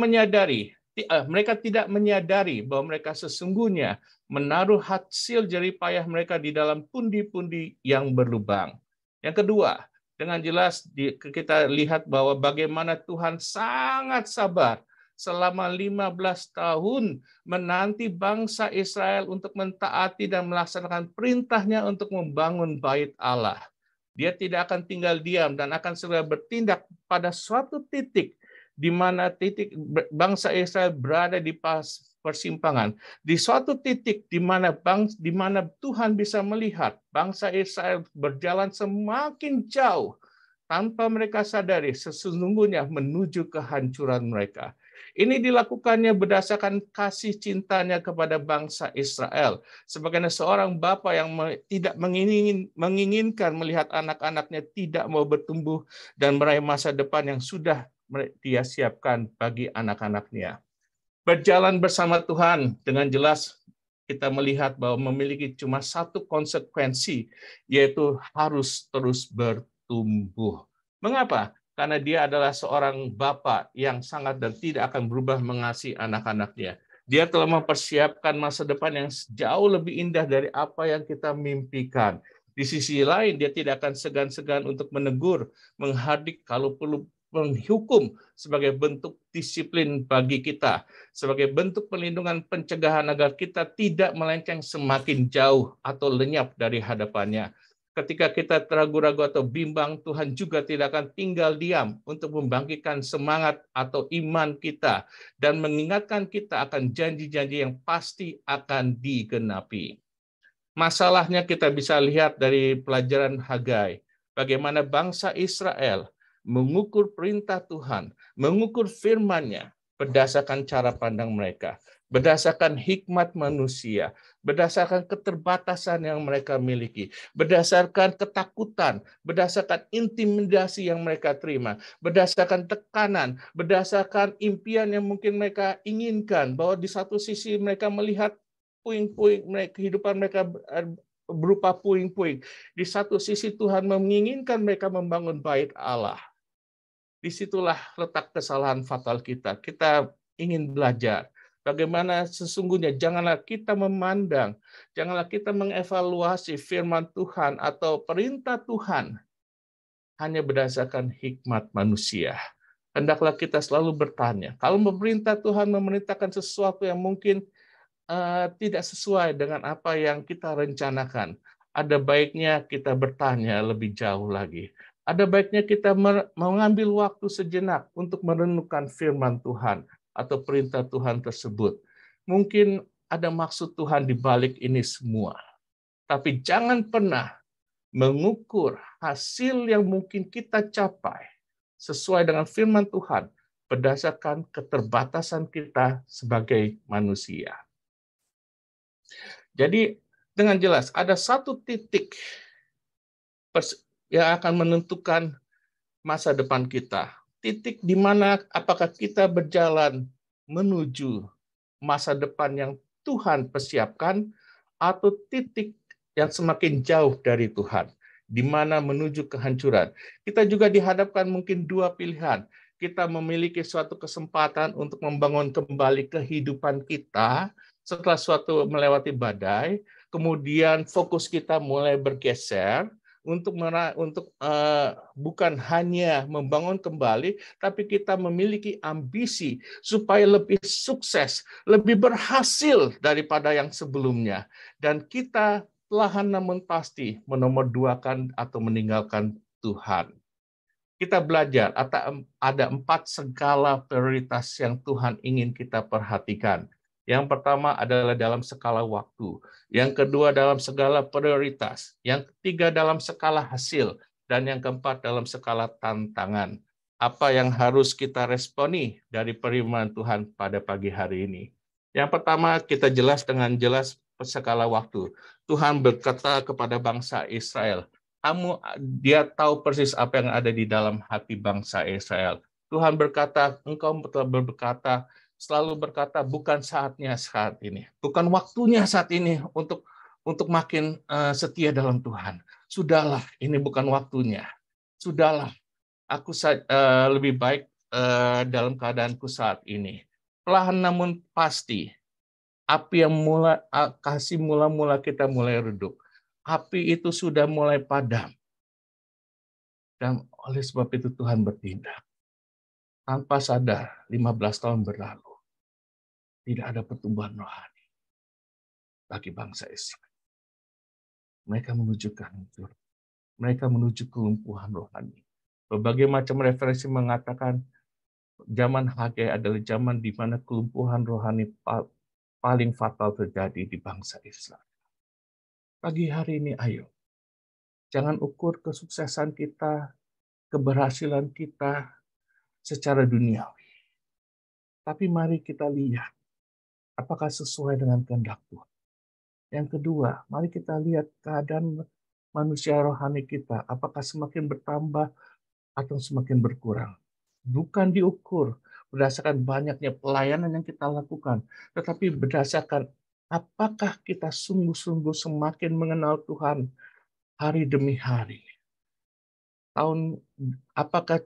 tidak menyadari bahwa mereka sesungguhnya menaruh hasil jerih payah mereka di dalam pundi-pundi yang berlubang. Yang kedua, dengan jelas kita lihat bahwa bagaimana Tuhan sangat sabar selama 15 tahun menanti bangsa Israel untuk mentaati dan melaksanakan perintahnya untuk membangun bait Allah. Dia tidak akan tinggal diam dan akan segera bertindak pada suatu titik di mana bangsa Israel berada di persimpangan. Di suatu titik di mana Tuhan bisa melihat bangsa Israel berjalan semakin jauh tanpa mereka sadari sesungguhnya menuju kehancuran mereka. Ini dilakukannya berdasarkan kasih cintanya kepada bangsa Israel. Sebagai seorang bapa yang tidak menginginkan melihat anak-anaknya tidak mau bertumbuh dan meraih masa depan yang sudah dia siapkan bagi anak-anaknya. Berjalan bersama Tuhan dengan jelas kita melihat bahwa memiliki cuma satu konsekuensi, yaitu harus terus bertumbuh. Mengapa? Karena dia adalah seorang bapa yang sangat dan tidak akan berubah mengasihi anak-anaknya. Dia telah mempersiapkan masa depan yang jauh lebih indah dari apa yang kita mimpikan. Di sisi lain, dia tidak akan segan-segan untuk menegur, menghadik, kalau perlu menghukum sebagai bentuk disiplin bagi kita, sebagai bentuk pelindungan pencegahan agar kita tidak melenceng semakin jauh atau lenyap dari hadapannya. Ketika kita ragu-ragu atau bimbang, Tuhan juga tidak akan tinggal diam untuk membangkitkan semangat atau iman kita dan mengingatkan kita akan janji-janji yang pasti akan digenapi. Masalahnya kita bisa lihat dari pelajaran Hagai, bagaimana bangsa Israel mengukur perintah Tuhan, mengukur firman-Nya berdasarkan cara pandang mereka, berdasarkan hikmat manusia, berdasarkan keterbatasan yang mereka miliki, berdasarkan ketakutan, berdasarkan intimidasi yang mereka terima, berdasarkan tekanan, berdasarkan impian yang mungkin mereka inginkan, bahwa di satu sisi mereka melihat puing-puing kehidupan mereka berupa puing-puing. Di satu sisi Tuhan menginginkan mereka membangun bait Allah. Disitulah letak kesalahan fatal kita. Kita ingin belajar bagaimana sesungguhnya janganlah kita memandang, janganlah kita mengevaluasi firman Tuhan atau perintah Tuhan hanya berdasarkan hikmat manusia. Hendaklah kita selalu bertanya, kalau pemerintah Tuhan memerintahkan sesuatu yang mungkin tidak sesuai dengan apa yang kita rencanakan, ada baiknya kita bertanya lebih jauh lagi. Ada baiknya kita mengambil waktu sejenak untuk merenungkan firman Tuhan atau perintah Tuhan tersebut. Mungkin ada maksud Tuhan di balik ini semua. Tapi jangan pernah mengukur hasil yang mungkin kita capai sesuai dengan firman Tuhan berdasarkan keterbatasan kita sebagai manusia. Jadi dengan jelas ada satu titik yang akan menentukan masa depan kita. Titik di mana apakah kita berjalan menuju masa depan yang Tuhan persiapkan, atau titik yang semakin jauh dari Tuhan, di mana menuju kehancuran. Kita juga dihadapkan mungkin dua pilihan. Kita memiliki suatu kesempatan untuk membangun kembali kehidupan kita setelah suatu melewati badai, kemudian fokus kita mulai bergeser untuk bukan hanya membangun kembali, tapi kita memiliki ambisi supaya lebih sukses, lebih berhasil daripada yang sebelumnya. Dan kita perlahan namun pasti menomorduakan atau meninggalkan Tuhan. Kita belajar ada 4 skala prioritas yang Tuhan ingin kita perhatikan. Yang pertama adalah dalam skala waktu. Yang kedua dalam skala prioritas. Yang ketiga dalam skala hasil. Dan yang keempat dalam skala tantangan. Apa yang harus kita responi dari firman Tuhan pada pagi hari ini? Yang pertama kita jelas dengan jelas skala waktu. Tuhan berkata kepada bangsa Israel, dia tahu persis apa yang ada di dalam hati bangsa Israel. Tuhan berkata, engkau selalu berkata, bukan saatnya saat ini, bukan waktunya saat ini untuk makin setia dalam Tuhan. Sudahlah, ini bukan waktunya. Sudahlah, aku lebih baik dalam keadaanku saat ini. Perlahan namun pasti, api yang kasih mula-mula kita mulai redup. Api itu sudah mulai padam. Dan oleh sebab itu Tuhan bertindak. Tanpa sadar, 15 tahun berlalu. Tidak ada pertumbuhan rohani bagi bangsa Israel. Mereka menuju kehancuran. Mereka menuju kelumpuhan rohani. Berbagai macam referensi mengatakan zaman Hagai adalah zaman di mana kelumpuhan rohani paling fatal terjadi di bangsa Israel. Pagi hari ini ayo, jangan ukur kesuksesan kita, keberhasilan kita secara duniawi. Tapi mari kita lihat apakah sesuai dengan kehendak Tuhan. Yang kedua, mari kita lihat keadaan manusia rohani kita, apakah semakin bertambah atau semakin berkurang. Bukan diukur berdasarkan banyaknya pelayanan yang kita lakukan, tetapi berdasarkan apakah kita sungguh-sungguh semakin mengenal Tuhan hari demi hari. Apakah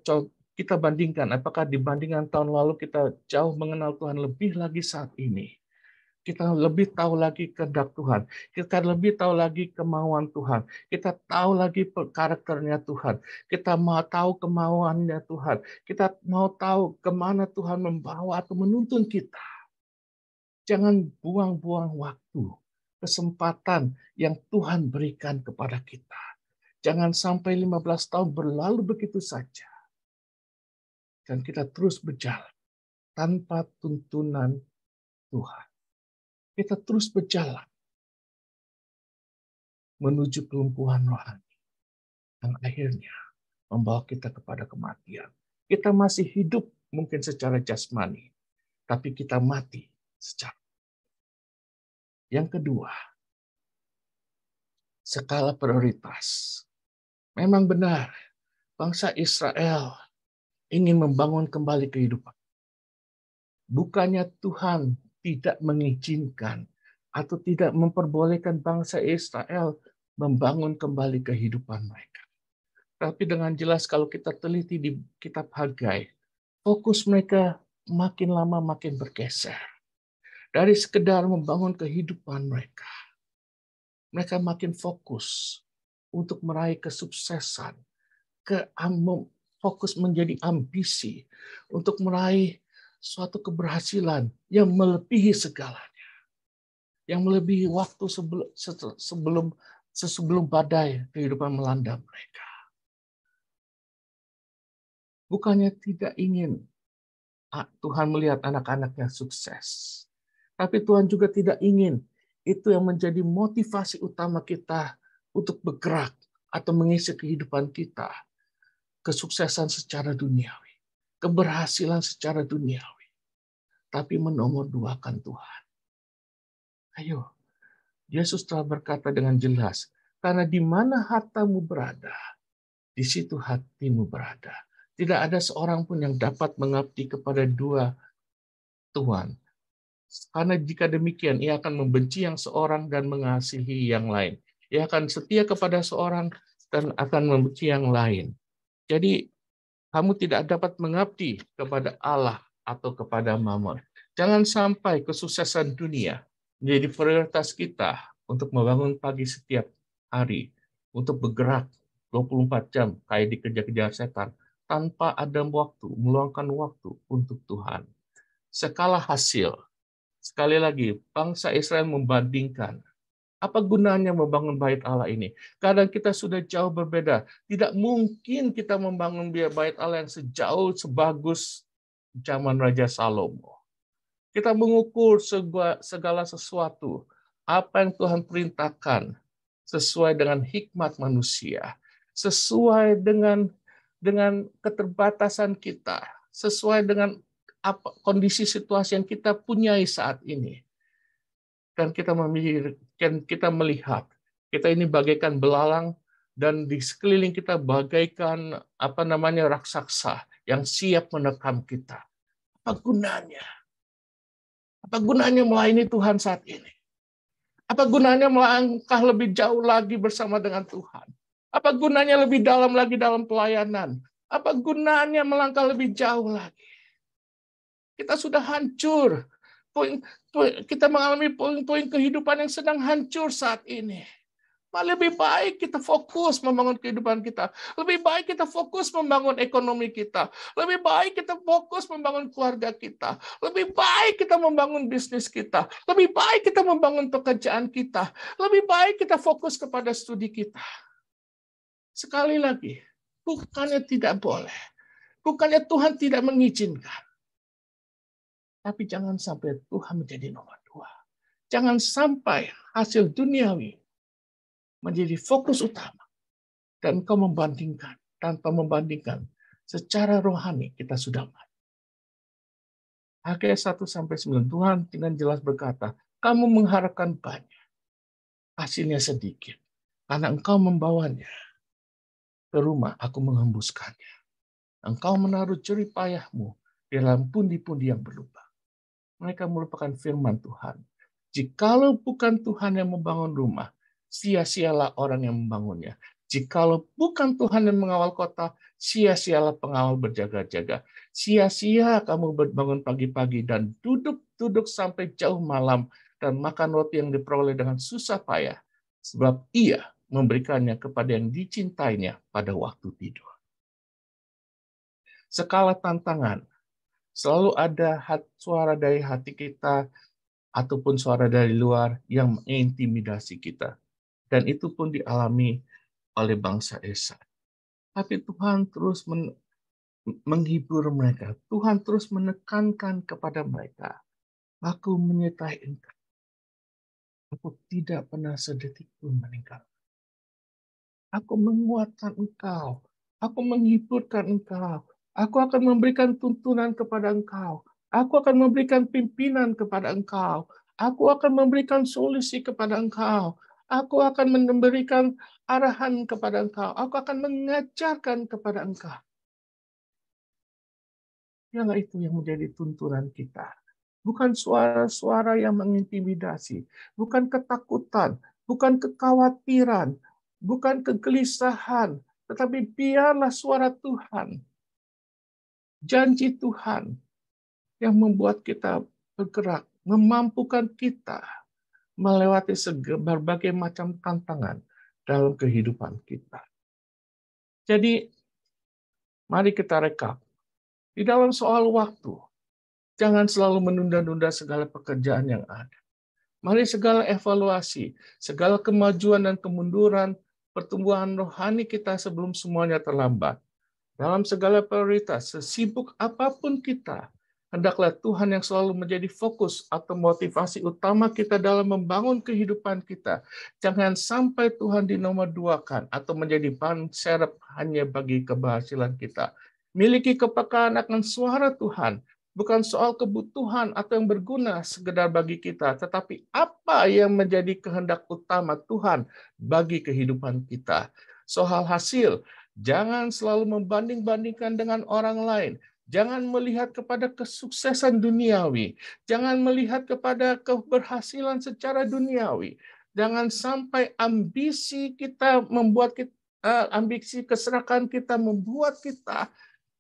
kita bandingkan, apakah dibandingkan tahun lalu kita jauh mengenal Tuhan lebih lagi saat ini? Kita lebih tahu lagi kehendak Tuhan. Kita lebih tahu lagi kemauan Tuhan. Kita tahu lagi karakternya Tuhan. Kita mau tahu kemauannya Tuhan. Kita mau tahu kemana Tuhan membawa atau menuntun kita. Jangan buang-buang waktu, kesempatan yang Tuhan berikan kepada kita. Jangan sampai 15 tahun berlalu begitu saja. Dan kita terus berjalan tanpa tuntunan Tuhan. Kita terus berjalan menuju kelumpuhan rohani yang akhirnya membawa kita kepada kematian. Kita masih hidup mungkin secara jasmani, tapi kita mati secara. Yang kedua, skala prioritas. Memang benar, bangsa Israel ingin membangun kembali kehidupan. Bukannya Tuhan tidak mengizinkan atau tidak memperbolehkan bangsa Israel membangun kembali kehidupan mereka. Tapi dengan jelas kalau kita teliti di kitab Hagai, fokus mereka makin lama makin bergeser. Dari sekedar membangun kehidupan mereka, mereka makin fokus untuk meraih kesuksesan, fokus menjadi ambisi untuk meraih suatu keberhasilan yang melebihi segalanya. Yang melebihi waktu sebelum badai kehidupan melanda mereka. Bukannya tidak ingin Tuhan melihat anak-anaknya sukses. Tapi Tuhan juga tidak ingin itu yang menjadi motivasi utama kita untuk bergerak atau mengisi kehidupan kita, kesuksesan secara duniawi, keberhasilan secara duniawi, tapi menomorduakan Tuhan. Ayo, Yesus telah berkata dengan jelas, karena di mana hartamu berada, di situ hatimu berada. Tidak ada seorang pun yang dapat mengabdi kepada dua Tuhan. Karena jika demikian, ia akan membenci yang seorang dan mengasihi yang lain. Ia akan setia kepada seorang dan akan membenci yang lain. Jadi, kamu tidak dapat mengabdi kepada Allah atau kepada Mammon. Jangan sampai kesuksesan dunia menjadi prioritas kita untuk membangun pagi setiap hari, untuk bergerak 24 jam kayak dikejar-kejar setan, tanpa ada waktu, meluangkan waktu untuk Tuhan. Skala hasil, sekali lagi, bangsa Israel membandingkan, apa gunanya membangun bait Allah ini? Kadang kita sudah jauh berbeda. Tidak mungkin kita membangun bait Allah yang sejauh, sebagus zaman Raja Salomo. Kita mengukur segala sesuatu, apa yang Tuhan perintahkan, sesuai dengan hikmat manusia, sesuai dengan keterbatasan kita, sesuai dengan kondisi situasi yang kita punyai saat ini. Dan kita melihat, kita ini bagaikan belalang dan di sekeliling kita bagaikan raksasa yang siap menekam kita. Apa gunanya? Apa gunanya melayani Tuhan saat ini? Apa gunanya melangkah lebih jauh lagi bersama dengan Tuhan? Apa gunanya lebih dalam lagi dalam pelayanan? Apa gunanya melangkah lebih jauh lagi? Kita sudah hancur. Kita mengalami poin-poin kehidupan yang sedang hancur saat ini. Lebih baik kita fokus membangun kehidupan kita. Lebih baik kita fokus membangun ekonomi kita. Lebih baik kita fokus membangun keluarga kita. Lebih baik kita membangun bisnis kita. Lebih baik kita membangun pekerjaan kita. Lebih baik kita fokus kepada studi kita. Sekali lagi, bukannya tidak boleh. Bukannya Tuhan tidak mengizinkan. Tapi jangan sampai Tuhan menjadi nomor 2. Jangan sampai hasil duniawi menjadi fokus utama. Dan kau membandingkan, tanpa membandingkan, secara rohani kita sudah mati. Hagai 1-9, Tuhan dengan jelas berkata, kamu mengharapkan banyak, hasilnya sedikit. Karena engkau membawanya ke rumah, aku menghembuskannya. Engkau menaruh jerih payahmu di dalam pundi-pundi yang berlubang. Mereka merupakan firman Tuhan. Jikalau bukan Tuhan yang membangun rumah, sia-sialah orang yang membangunnya. Jikalau bukan Tuhan yang mengawal kota, sia-sialah pengawal berjaga-jaga. Sia-sia kamu berbangun pagi-pagi dan duduk-duduk sampai jauh malam dan makan roti yang diperoleh dengan susah payah. Sebab ia memberikannya kepada yang dicintainya pada waktu tidur. Skala tantangan. Selalu ada suara dari hati kita ataupun suara dari luar yang mengintimidasi kita. Dan itu pun dialami oleh bangsa Israel. Tapi Tuhan terus menghibur mereka. Tuhan terus menekankan kepada mereka. Aku menyertai engkau. Aku tidak pernah sedetik pun meninggalkan. Aku menguatkan engkau. Aku menghiburkan engkau. Aku akan memberikan tuntunan kepada engkau. Aku akan memberikan pimpinan kepada engkau. Aku akan memberikan solusi kepada engkau. Aku akan memberikan arahan kepada engkau. Aku akan mengajarkan kepada engkau. Ialah itu yang menjadi tuntunan kita. Bukan suara-suara yang mengintimidasi. Bukan ketakutan. Bukan kekhawatiran. Bukan kegelisahan. Tetapi biarlah suara Tuhan. Janji Tuhan yang membuat kita bergerak, memampukan kita melewati berbagai macam tantangan dalam kehidupan kita. Jadi, mari kita rekap. Di dalam soal waktu, jangan selalu menunda-nunda segala pekerjaan yang ada. Mari segala evaluasi, segala kemajuan dan kemunduran, pertumbuhan rohani kita sebelum semuanya terlambat. Dalam segala prioritas, sesibuk apapun kita, Hendaklah Tuhan yang selalu menjadi fokus atau motivasi utama kita dalam membangun kehidupan kita. Jangan sampai Tuhan dinomor duakan atau menjadi ban serep hanya bagi keberhasilan kita. Miliki kepekaan akan suara Tuhan, bukan soal kebutuhan atau yang berguna sekedar bagi kita, tetapi apa yang menjadi kehendak utama Tuhan bagi kehidupan kita. Soal hasil, jangan selalu membanding-bandingkan dengan orang lain. Jangan melihat kepada kesuksesan duniawi. Jangan melihat kepada keberhasilan secara duniawi. Jangan sampai ambisi kita membuat kita, ambisi keserakahan kita membuat kita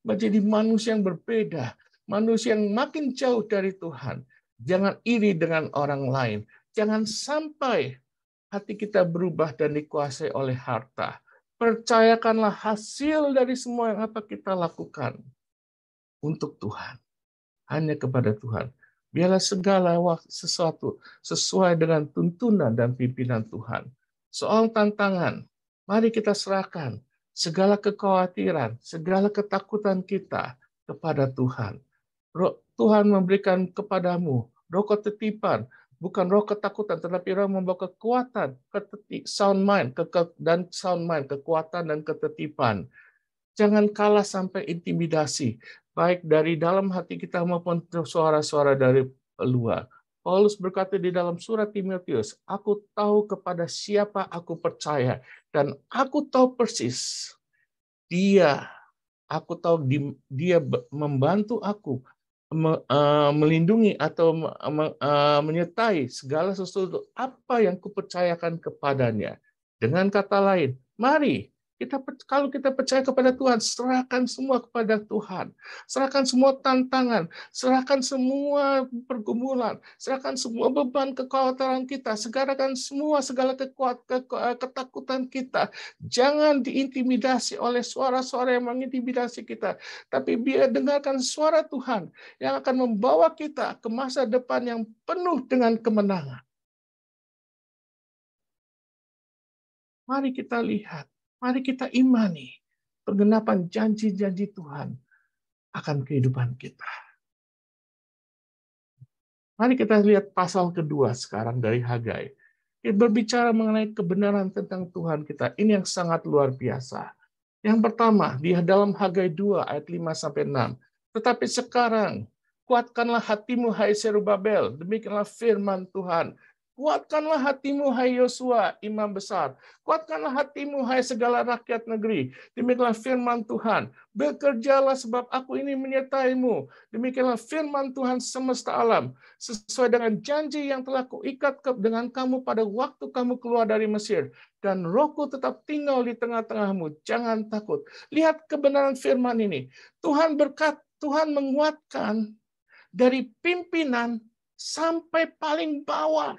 menjadi manusia yang berbeda, manusia yang makin jauh dari Tuhan. Jangan iri dengan orang lain. Jangan sampai hati kita berubah dan dikuasai oleh harta. Percayakanlah hasil dari semua yang apa kita lakukan untuk Tuhan, hanya kepada Tuhan. Biarlah segala sesuatu sesuai dengan tuntunan dan pimpinan Tuhan. Soal tantangan, mari kita serahkan segala kekhawatiran, segala ketakutan kita kepada Tuhan. Tuhan memberikan kepadamu roh ketetipan, bukan roh ketakutan, tetapi roh membawa kekuatan, sound mind, kekuatan dan ketetipan. Jangan kalah sampai intimidasi, baik dari dalam hati kita maupun suara-suara dari luar. Paulus berkata di dalam surat Timotius, aku tahu kepada siapa aku percaya, dan aku tahu persis dia membantu aku, melindungi atau menyertai segala sesuatu apa yang kupercayakan kepadanya. Dengan kata lain, mari kalau kita percaya kepada Tuhan, serahkan semua kepada Tuhan. Serahkan semua tantangan, serahkan semua pergumulan, serahkan semua beban kekhawatiran kita, serahkan semua segala ketakutan kita. Jangan diintimidasi oleh suara-suara yang mengintimidasi kita, tapi biar dengarkan suara Tuhan yang akan membawa kita ke masa depan yang penuh dengan kemenangan. Mari kita lihat. Mari kita imani pergenapan janji-janji Tuhan akan kehidupan kita. Mari kita lihat pasal kedua sekarang dari Hagai. Kita berbicara mengenai kebenaran tentang Tuhan kita. Ini yang sangat luar biasa. Yang pertama, di dalam Hagai 2 ayat 5-6. Tetapi sekarang, kuatkanlah hatimu hai Zerubabel, demikianlah firman Tuhan. Kuatkanlah hatimu, hai Yosua, imam besar. Kuatkanlah hatimu, hai segala rakyat negeri. Demikianlah firman Tuhan. Bekerjalah sebab aku ini menyertaimu. Demikianlah firman Tuhan semesta alam. Sesuai dengan janji yang telah kuikat dengan kamu pada waktu kamu keluar dari Mesir. Dan rohku tetap tinggal di tengah-tengahmu. Jangan takut. Lihat kebenaran firman ini. Tuhan menguatkan dari pimpinan sampai paling bawah.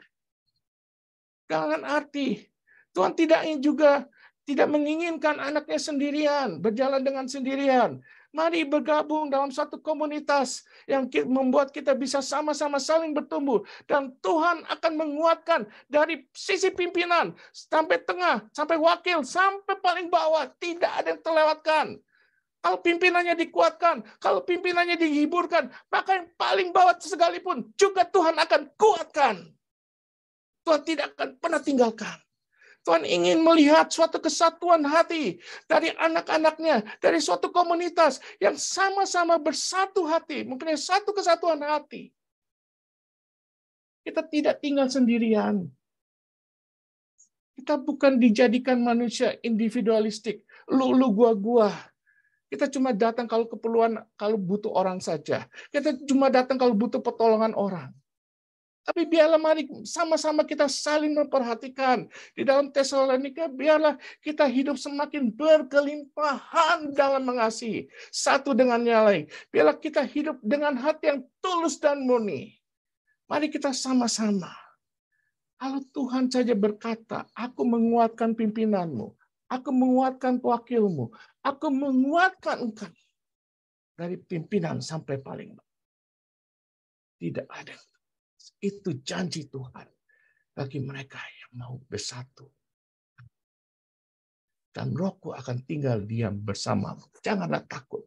Dengan arti Tuhan tidak menginginkan anaknya sendirian, berjalan dengan sendirian. Mari bergabung dalam satu komunitas yang membuat kita bisa sama-sama saling bertumbuh. Dan Tuhan akan menguatkan dari sisi pimpinan, sampai tengah, sampai wakil, sampai paling bawah. Tidak ada yang terlewatkan. Kalau pimpinannya dikuatkan, kalau pimpinannya dihiburkan, maka yang paling bawah sekalipun juga Tuhan akan kuatkan. Tuhan tidak akan pernah tinggalkan. Tuhan ingin melihat suatu kesatuan hati dari anak-anaknya, dari suatu komunitas yang sama-sama bersatu hati, mempunyai satu kesatuan hati. Kita tidak tinggal sendirian. Kita bukan dijadikan manusia individualistik, lu gua. Kita cuma datang kalau butuh orang saja. Kita cuma datang kalau butuh pertolongan orang. Tapi biarlah mari sama-sama kita saling memperhatikan. Di dalam Tesalonika, biarlah kita hidup semakin berkelimpahan dalam mengasihi. Satu dengan yang lain. Biarlah kita hidup dengan hati yang tulus dan murni. Mari kita sama-sama. Kalau Tuhan saja berkata, aku menguatkan pimpinanmu. Aku menguatkan wakilmu. Aku menguatkan engkau. Dari pimpinan sampai paling bawah. Tidak ada. Itu janji Tuhan bagi mereka yang mau bersatu. Dan Rohku akan tinggal diam bersamamu. Janganlah takut.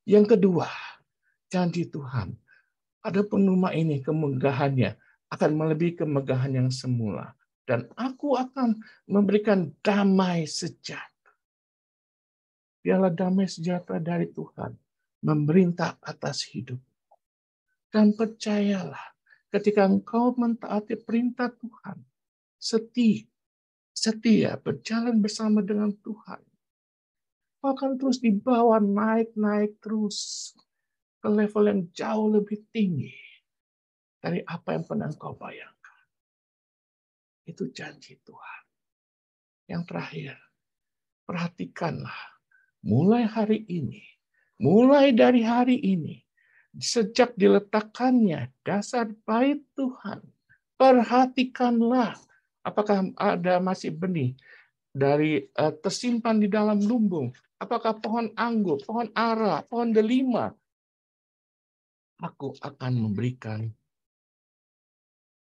Yang kedua, janji Tuhan Adapun rumah ini kemegahannya akan melebihi kemegahan yang semula. Dan aku akan memberikan damai sejahtera. Biarlah damai sejahtera dari Tuhan memerintah atas hidup. Dan percayalah, ketika engkau mentaati perintah Tuhan, setia berjalan bersama dengan Tuhan, kau akan terus dibawa naik terus ke level yang jauh lebih tinggi dari apa yang pernah kau bayangkan. Itu janji Tuhan. Yang terakhir, perhatikanlah mulai hari ini, mulai dari hari ini, sejak diletakkannya dasar bait Tuhan, perhatikanlah apakah ada masih benih dari tersimpan di dalam lumbung, apakah pohon anggur, pohon ara, pohon delima. Aku akan memberikan.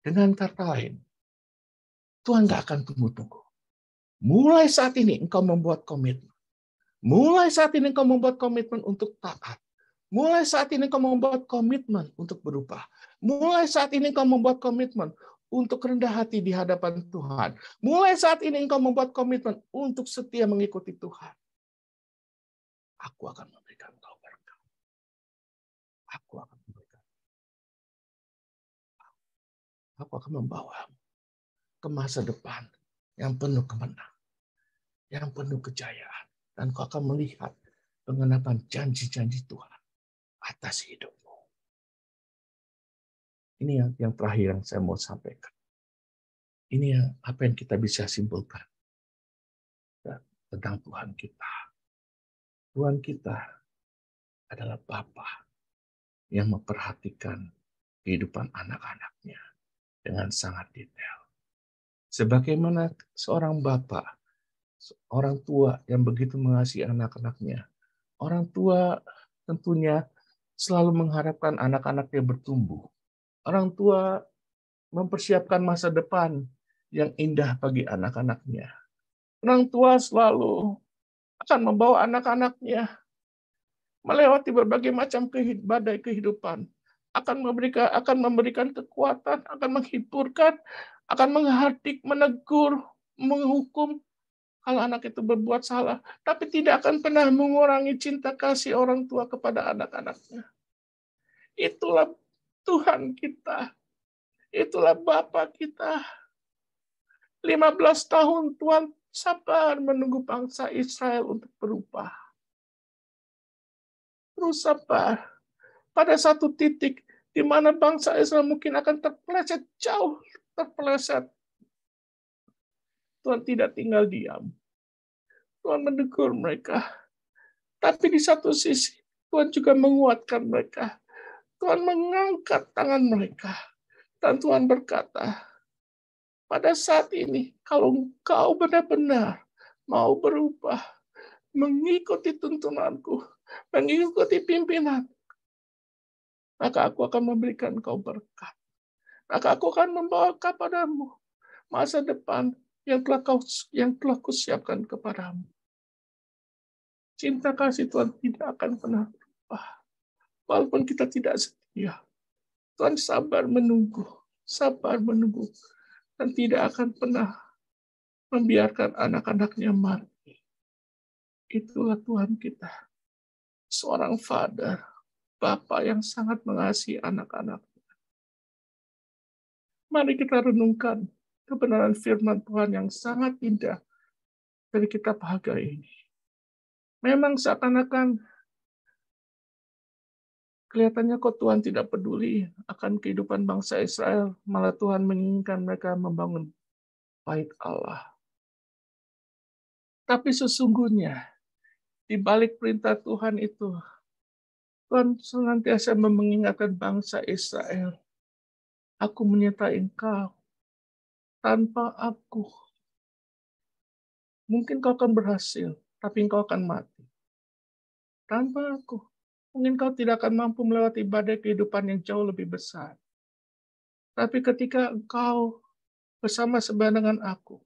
Dengan kata lain, Tuhan gak akan tunggu-tunggu. Mulai saat ini engkau membuat komitmen. Mulai saat ini engkau membuat komitmen untuk taat. Mulai saat ini engkau membuat komitmen untuk berubah. Mulai saat ini engkau membuat komitmen untuk rendah hati di hadapan Tuhan. Mulai saat ini engkau membuat komitmen untuk setia mengikuti Tuhan. Aku akan memberikan engkau berkat. Aku akan memberikan. Aku akan membawamu ke masa depan yang penuh kemenangan, yang penuh kejayaan. Dan kau akan melihat pengenapan janji-janji Tuhan atas hidupmu. Ini yang terakhir yang saya mau sampaikan. Ini apa yang kita bisa simpulkan tentang Tuhan kita. Tuhan kita adalah Bapa yang memperhatikan kehidupan anak-anaknya dengan sangat detail. Sebagaimana seorang Bapa, orang tua yang begitu mengasihi anak-anaknya, orang tua tentunya selalu mengharapkan anak-anaknya bertumbuh. Orang tua mempersiapkan masa depan yang indah bagi anak-anaknya. Orang tua selalu akan membawa anak-anaknya melewati berbagai macam badai kehidupan. Akan memberikan kekuatan, akan menghiburkan, akan menghardik, menegur, menghukum kalau anak itu berbuat salah, tapi tidak akan pernah mengurangi cinta kasih orang tua kepada anak-anaknya. Itulah Tuhan kita. Itulah Bapa kita. 15 tahun Tuhan sabar menunggu bangsa Israel untuk berubah. Terus sabar. Pada satu titik di mana bangsa Israel mungkin akan terpeleset jauh, terpeleset. Tuhan tidak tinggal diam. Tuhan menegur mereka. Tapi di satu sisi, Tuhan juga menguatkan mereka. Tuhan mengangkat tangan mereka. Dan Tuhan berkata, pada saat ini, kalau engkau benar-benar mau berubah, mengikuti tuntunanku, mengikuti pimpinan, maka aku akan memberikan engkau berkat. Maka aku akan membawa kepadamu masa depan yang telah kusiapkan kepadamu. Cinta kasih Tuhan tidak akan pernah berubah. Walaupun kita tidak setia, Tuhan sabar menunggu, dan tidak akan pernah membiarkan anak-anaknya mati. Itulah Tuhan kita, seorang father, Bapa yang sangat mengasihi anak-anaknya. Mari kita renungkan kebenaran firman Tuhan yang sangat indah dari kitab Hagai ini. Memang seakan-akan kelihatannya kok Tuhan tidak peduli akan kehidupan bangsa Israel, malah Tuhan menginginkan mereka membangun bait Allah. Tapi sesungguhnya di balik perintah Tuhan itu, Tuhan senantiasa mengingatkan bangsa Israel, aku menyertai engkau, tanpa aku mungkin kau akan berhasil, tapi engkau akan mati. Tanpa aku, mungkin kau tidak akan mampu melewati badai kehidupan yang jauh lebih besar. Tapi ketika engkau bersama-sama dengan aku,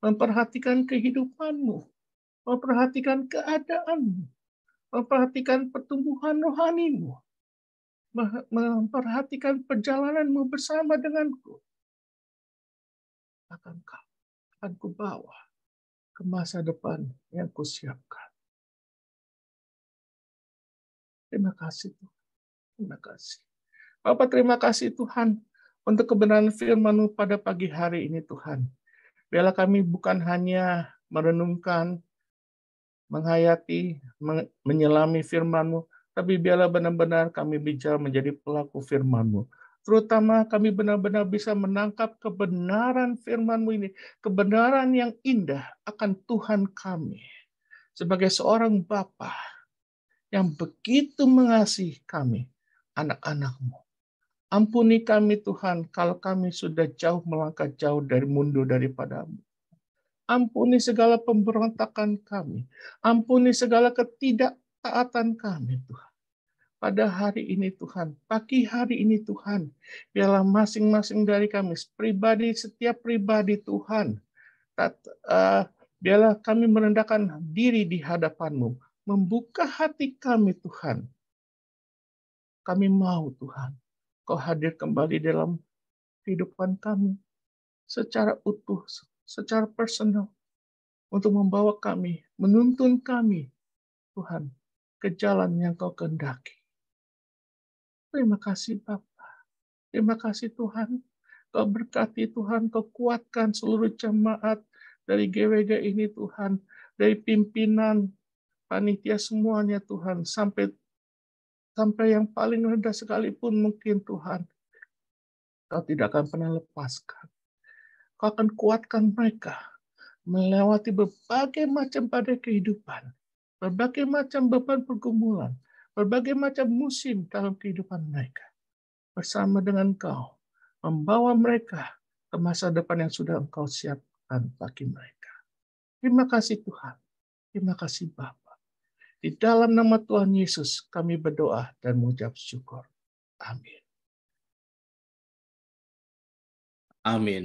memperhatikan kehidupanmu, memperhatikan keadaanmu, memperhatikan pertumbuhan rohanimu, memperhatikan perjalananmu bersama denganku, akan kubawa ke masa depan yang kusiapkan. Terima kasih Tuhan. Terima kasih. Bapak, terima kasih Tuhan untuk kebenaran firman-Mu pada pagi hari ini Tuhan. Biarlah kami bukan hanya merenungkan, menghayati, menyelami firman-Mu, tapi biarlah benar-benar kami bicara menjadi pelaku firman-Mu. Terutama kami benar-benar bisa menangkap kebenaran firman-Mu ini, kebenaran yang indah akan Tuhan kami. Sebagai seorang Bapa yang begitu mengasihi kami, anak-anak-Mu. Ampuni kami Tuhan, kalau kami sudah jauh melangkah jauh mundur daripada-Mu. Ampuni segala pemberontakan kami. Ampuni segala ketidaktaatan kami Tuhan. Pada hari ini Tuhan, pagi hari ini Tuhan, biarlah masing-masing dari kami, setiap pribadi Tuhan, biarlah kami merendahkan diri di hadapan-Mu, membuka hati kami Tuhan. Kami mau Tuhan, Kau hadir kembali dalam kehidupan kami secara utuh, secara personal, untuk membawa kami, menuntun kami, Tuhan, ke jalan yang Kau kehendaki. Terima kasih Bapa. Terima kasih Tuhan. Kau berkati Tuhan, Kau kuatkan seluruh jemaat dari GWG ini Tuhan, dari pimpinan, panitia semuanya Tuhan, sampai yang paling rendah sekalipun mungkin Tuhan. Kau tidak akan pernah lepaskan. Kau akan kuatkan mereka melewati berbagai macam badai kehidupan, berbagai macam beban pergumulan, berbagai macam musim dalam kehidupan mereka. Bersama dengan Kau, membawa mereka ke masa depan yang sudah Engkau siapkan bagi mereka. Terima kasih Tuhan. Terima kasih Bapa. Di dalam nama Tuhan Yesus kami berdoa dan mengucap syukur. Amin. Amin.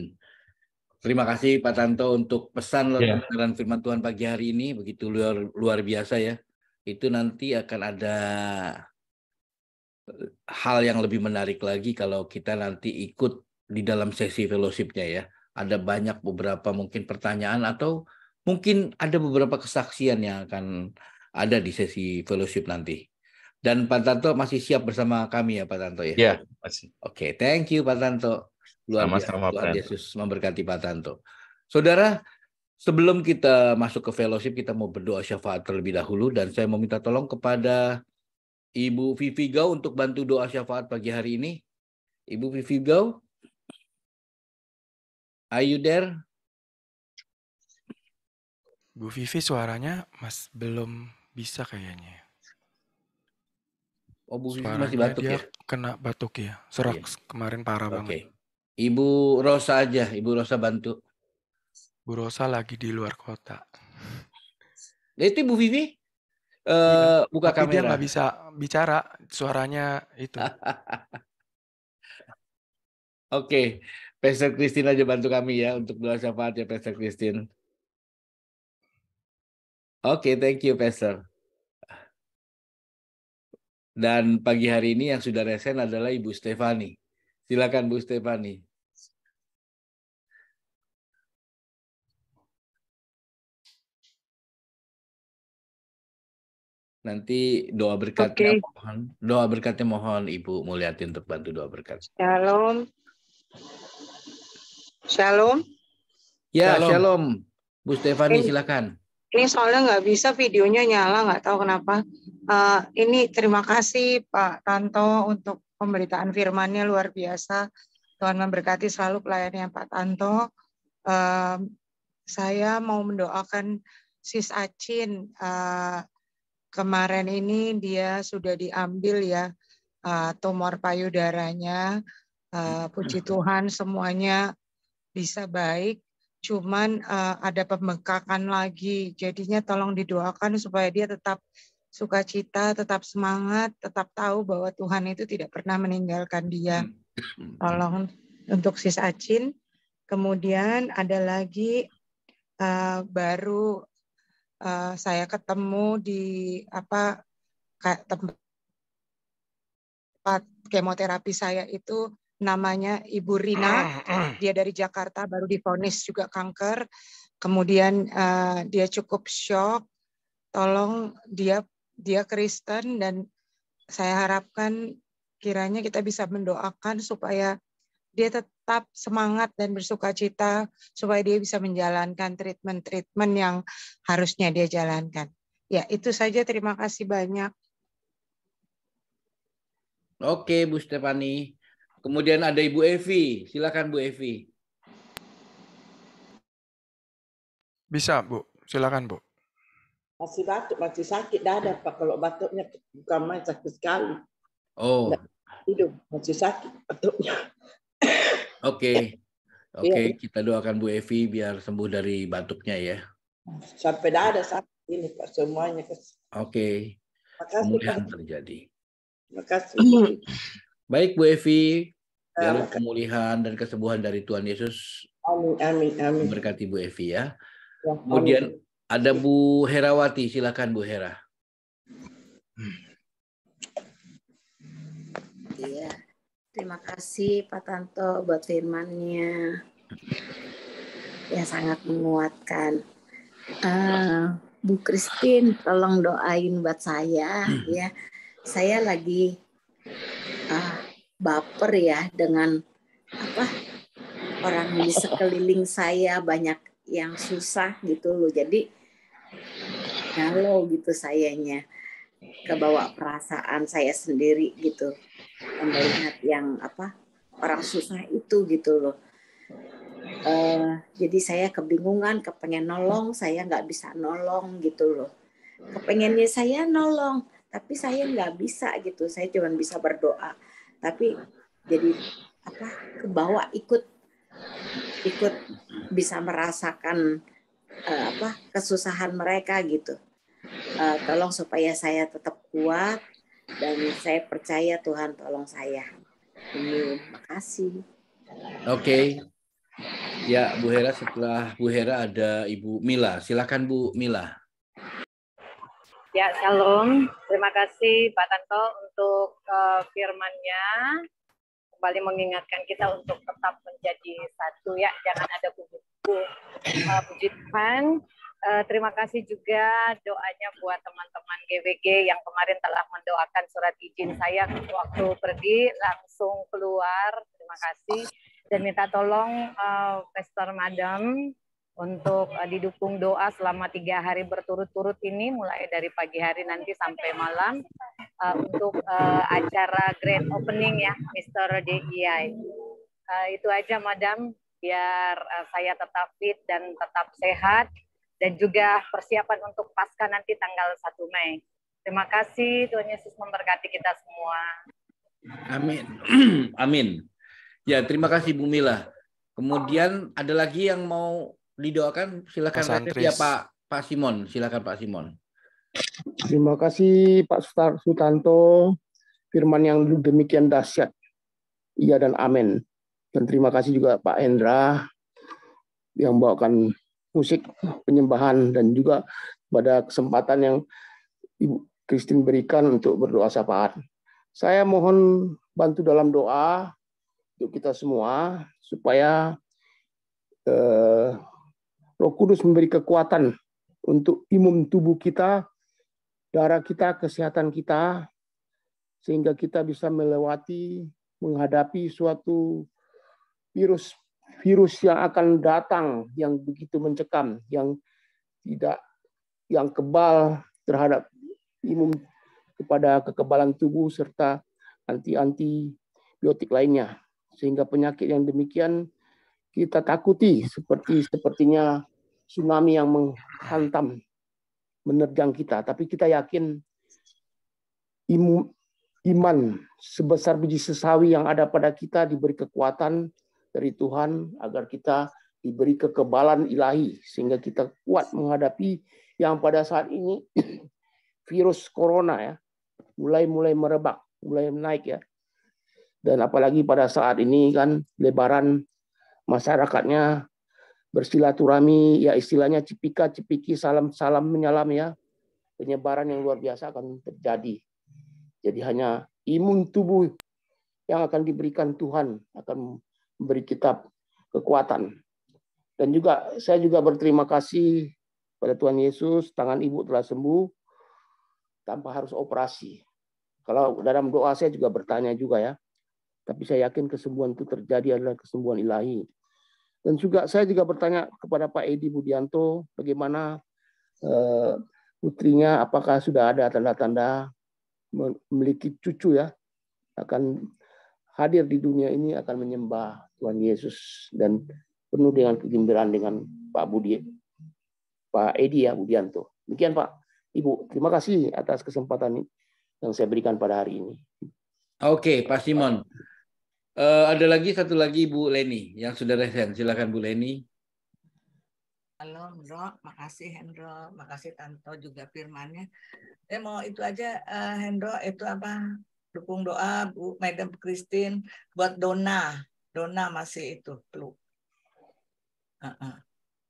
Terima kasih Pak Tanto untuk pesan kebenaran firman Tuhan pagi hari ini, begitu luar biasa ya. Itu nanti akan ada hal yang lebih menarik lagi kalau kita nanti ikut di dalam sesi fellowship-nya ya. Ada banyak beberapa mungkin pertanyaan atau mungkin ada beberapa kesaksian yang akan ada di sesi fellowship nanti. Dan Pak Tanto masih siap bersama kami ya Pak Tanto ya? Ya, masih. Oke, thank you Pak Tanto. Luar biasa. Tuhan Yesus memberkati Pak Tanto. Saudara, sebelum kita masuk ke fellowship, kita mau berdoa syafaat terlebih dahulu. Dan saya mau minta tolong kepada Ibu Vivi Gau untuk bantu doa syafaat pagi hari ini. Ibu Vivi Gau, are you there? Bu Vivi suaranya belum bisa kayaknya. Oh, Bu Vivi Suaranya masih batuk dia ya? Kena batuk ya. Serak kemarin parah banget. Ibu Rosa aja, Ibu Rosa bantu. Bu Rosa lagi di luar kota. Itu Ibu Vivi buka tapi kamera. Dia nggak bisa bicara, suaranya itu. Oke, Pastor Christine aja bantu kami ya untuk doa syafaat ya Pastor Christine. Oke, thank you Pastor. Dan pagi hari ini yang sudah resen adalah Ibu Stefani. Silakan Bu Stefani. Nanti doa berkatnya mohon Ibu Mulyati untuk bantu doa berkat. Shalom. Shalom. Ya, shalom. Bu Stefani silakan. Ini soalnya nggak bisa videonya nyala, nggak tahu kenapa. Ini terima kasih Pak Tanto untuk pemberitaan firman-Nya luar biasa. Tuhan memberkati selalu pelayanannya Pak Tanto. Saya mau mendoakan Sis Acin. Kemarin ini dia sudah diambil ya tumor payudaranya. Puji Tuhan semuanya bisa baik. Cuman ada pembengkakan lagi. Jadinya tolong didoakan supaya dia tetap sukacita, tetap semangat, tetap tahu bahwa Tuhan itu tidak pernah meninggalkan dia. Tolong untuk Sis Acin. Kemudian ada lagi baru saya ketemu di tempat tempat kemoterapi saya itu namanya Ibu Rina. Dia dari Jakarta, baru divonis juga kanker. Kemudian dia cukup shock. Tolong, dia Kristen, dan saya harapkan kiranya kita bisa mendoakan supaya dia tetap semangat dan bersukacita, supaya dia bisa menjalankan treatment yang harusnya dia jalankan. Ya, itu saja. Terima kasih banyak. Oke, Bu Stefani. Kemudian ada Ibu Evi. Silakan Bu Evi. Bisa, Bu. Silakan, Bu. Masih batuk, masih sakit dada, Pak. Kalau batuknya bukan main, sakit sekali. Oh. Hidup masih sakit batuknya. Oke. Oke, kita doakan Bu Evi biar sembuh dari batuknya ya. Sampai dada sakit ini, Pak, semuanya. Oke. Kemudian terjadi. Terima kasih. Baik Bu Evi, jalur pemulihan dan kesembuhan dari Tuhan Yesus. Amin, amin, amin. Memberkati Bu Evi ya. Kemudian ada Bu Herawati, silakan Bu Hera. Iya, terima kasih Pak Tanto buat firman-Nya. Ya, sangat menguatkan. Bu Christine, tolong doain buat saya ya. Saya lagi baper ya dengan orang di sekeliling saya, banyak yang susah gitu loh. Jadi galau gitu sayanya, kebawa perasaan saya sendiri gitu, melihat yang orang susah itu gitu loh. Jadi saya kebingungan, kepengen nolong, saya nggak bisa nolong gitu loh. Kepengennya saya nolong, tapi saya nggak bisa gitu. Saya cuma bisa berdoa, tapi jadi kebawa ikut bisa merasakan kesusahan mereka gitu. Tolong supaya saya tetap kuat, dan saya percaya Tuhan tolong saya. Amin. Makasih. Oke. Ya, Bu Hera, setelah Bu Hera ada Ibu Mila. Silakan Bu Mila. Ya, shalom. Terima kasih Pak Tanto untuk firman-Nya. Kembali mengingatkan kita untuk tetap menjadi satu ya, jangan ada kubu-kubu. Puji Tuhan. Terima kasih juga doanya buat teman-teman GWG yang kemarin telah mendoakan surat izin saya waktu pergi langsung keluar. Terima kasih. Dan minta tolong Pastor Madam untuk didukung doa selama 3 hari berturut-turut ini, mulai dari pagi hari nanti sampai malam, untuk acara grand opening ya, Mr. DEI. Itu aja Madam, biar saya tetap fit dan tetap sehat, dan juga persiapan untuk Paskah nanti tanggal 1 Mei. Terima kasih, Tuhan Yesus memberkati kita semua. Amin. Amin. Ya, terima kasih Bu Mila. Kemudian ada lagi yang mau didoakan, silakan ya Pak Simon, silakan Pak Simon. Terima kasih Pak Sutanto, firman yang demikian dahsyat. Iya dan amin. Dan terima kasih juga Pak Hendra yang bawakan musik penyembahan, dan juga pada kesempatan yang Ibu Christine berikan untuk berdoa syafaat. Saya mohon bantu dalam doa untuk kita semua supaya Roh Kudus memberi kekuatan untuk imun tubuh kita, darah kita, kesehatan kita, sehingga kita bisa menghadapi suatu virus yang akan datang, yang begitu mencekam, yang kebal terhadap imun, kepada kekebalan tubuh serta antibiotik lainnya, sehingga penyakit yang demikian kita takuti sepertinya tsunami yang menghantam, menerjang kita. Tapi kita yakin iman sebesar biji sesawi yang ada pada kita diberi kekuatan dari Tuhan, agar kita diberi kekebalan ilahi, sehingga kita kuat menghadapi yang pada saat ini virus corona ya mulai merebak, mulai naik ya. Dan apalagi pada saat ini kan Lebaran, masyarakatnya bersilaturahmi, ya istilahnya cipika-cipiki, salam-salam menyalam ya. Penyebaran yang luar biasa akan terjadi. Jadi hanya imun tubuh yang akan diberikan Tuhan, akan memberi kita kekuatan. Dan juga saya juga berterima kasih pada Tuhan Yesus, tangan ibu telah sembuh tanpa harus operasi. Kalau dalam doa saya juga bertanya juga ya, tapi saya yakin kesembuhan itu terjadi adalah kesembuhan ilahi. Dan juga saya juga bertanya kepada Pak Edi Budianto, bagaimana putrinya, apakah sudah ada tanda-tanda memiliki cucu ya, akan hadir di dunia ini, akan menyembah Tuhan Yesus dan penuh dengan kegembiraan dengan Pak Edi ya Budianto. Demikian Pak, Ibu, terima kasih atas kesempatan yang saya berikan pada hari ini. Oke, Pak Simon. Ada satu lagi Bu Leni yang sudah resen. Silakan Bu Leni. Halo Hendro, makasih Hendro, makasih Tanto juga firmannya. Mau itu aja Hendro, itu apa? Dukung doa Bu Madam Christine buat Dona masih itu flu.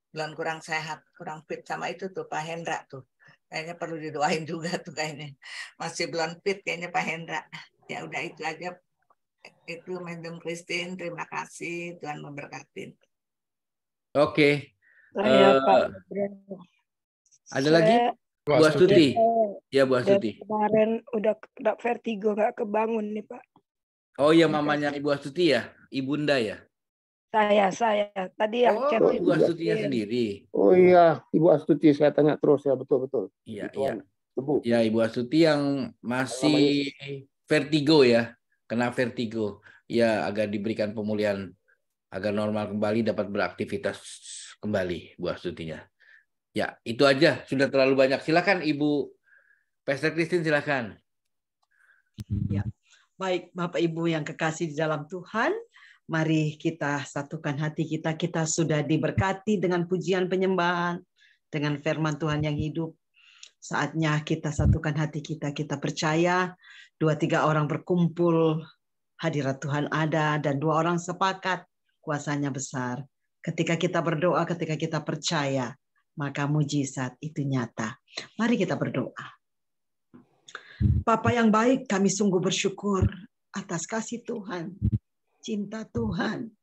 Belum kurang sehat, kurang fit sama itu tuh Pak Hendra tuh. Kayaknya perlu didoain juga tuh kayaknya. Masih belum fit kayaknya Pak Hendra. Ya udah itu aja. Itu Madam Christine, terima kasih, Tuhan memberkati. Oke. Pak. Ada lagi? Bu Astuti. Ya Bu Astuti. Kemarin udah kena vertigo, nggak kebangun nih Pak. Oh iya, mamanya Ibu Astuti ya? Ibunda ya? Saya. Tadi yang chat Ibu Astutinya sendiri. Oh iya, Ibu Astuti, saya tanya terus ya, betul. Iya. Ya, Ibu Astuti yang masih vertigo ya. Kena vertigo, ya agar diberikan pemulihan agar normal kembali, dapat beraktivitas kembali Bu Astutinya. Ya, itu aja, sudah terlalu banyak. Silakan Ibu Pastor Christine, silakan. Ya, baik Bapak Ibu yang kekasih di dalam Tuhan, mari kita satukan hati kita. Kita sudah diberkati dengan pujian penyembahan, dengan firman Tuhan yang hidup. Saatnya kita satukan hati kita. Kita percaya 2-3 orang berkumpul, hadirat Tuhan ada, dan 2 orang sepakat, kuasanya besar. Ketika kita berdoa, ketika kita percaya, maka mujizat itu nyata. Mari kita berdoa. Bapa yang baik, kami sungguh bersyukur atas kasih Tuhan, cinta Tuhan,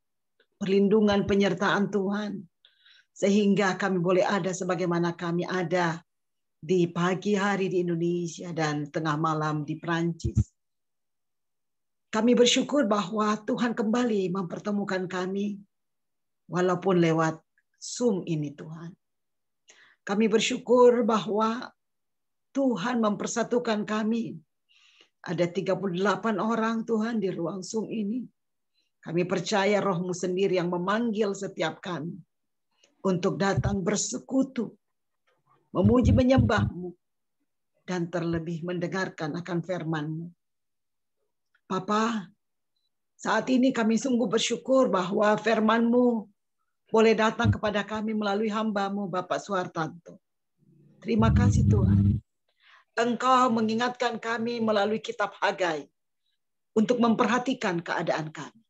perlindungan penyertaan Tuhan, sehingga kami boleh ada sebagaimana kami ada di pagi hari di Indonesia dan tengah malam di Prancis. Kami bersyukur bahwa Tuhan kembali mempertemukan kami walaupun lewat Zoom ini Tuhan. Kami bersyukur bahwa Tuhan mempersatukan kami. Ada 38 orang Tuhan di ruang Zoom ini. Kami percaya Roh-Mu sendiri yang memanggil setiap kami untuk datang bersekutu, memuji menyembah-Mu, dan terlebih mendengarkan akan firman-Mu. Bapa, saat ini kami sungguh bersyukur bahwa firman-Mu boleh datang kepada kami melalui hamba-Mu, Bapak Suhartanto. Terima kasih Tuhan. Engkau mengingatkan kami melalui kitab Hagai untuk memperhatikan keadaan kami.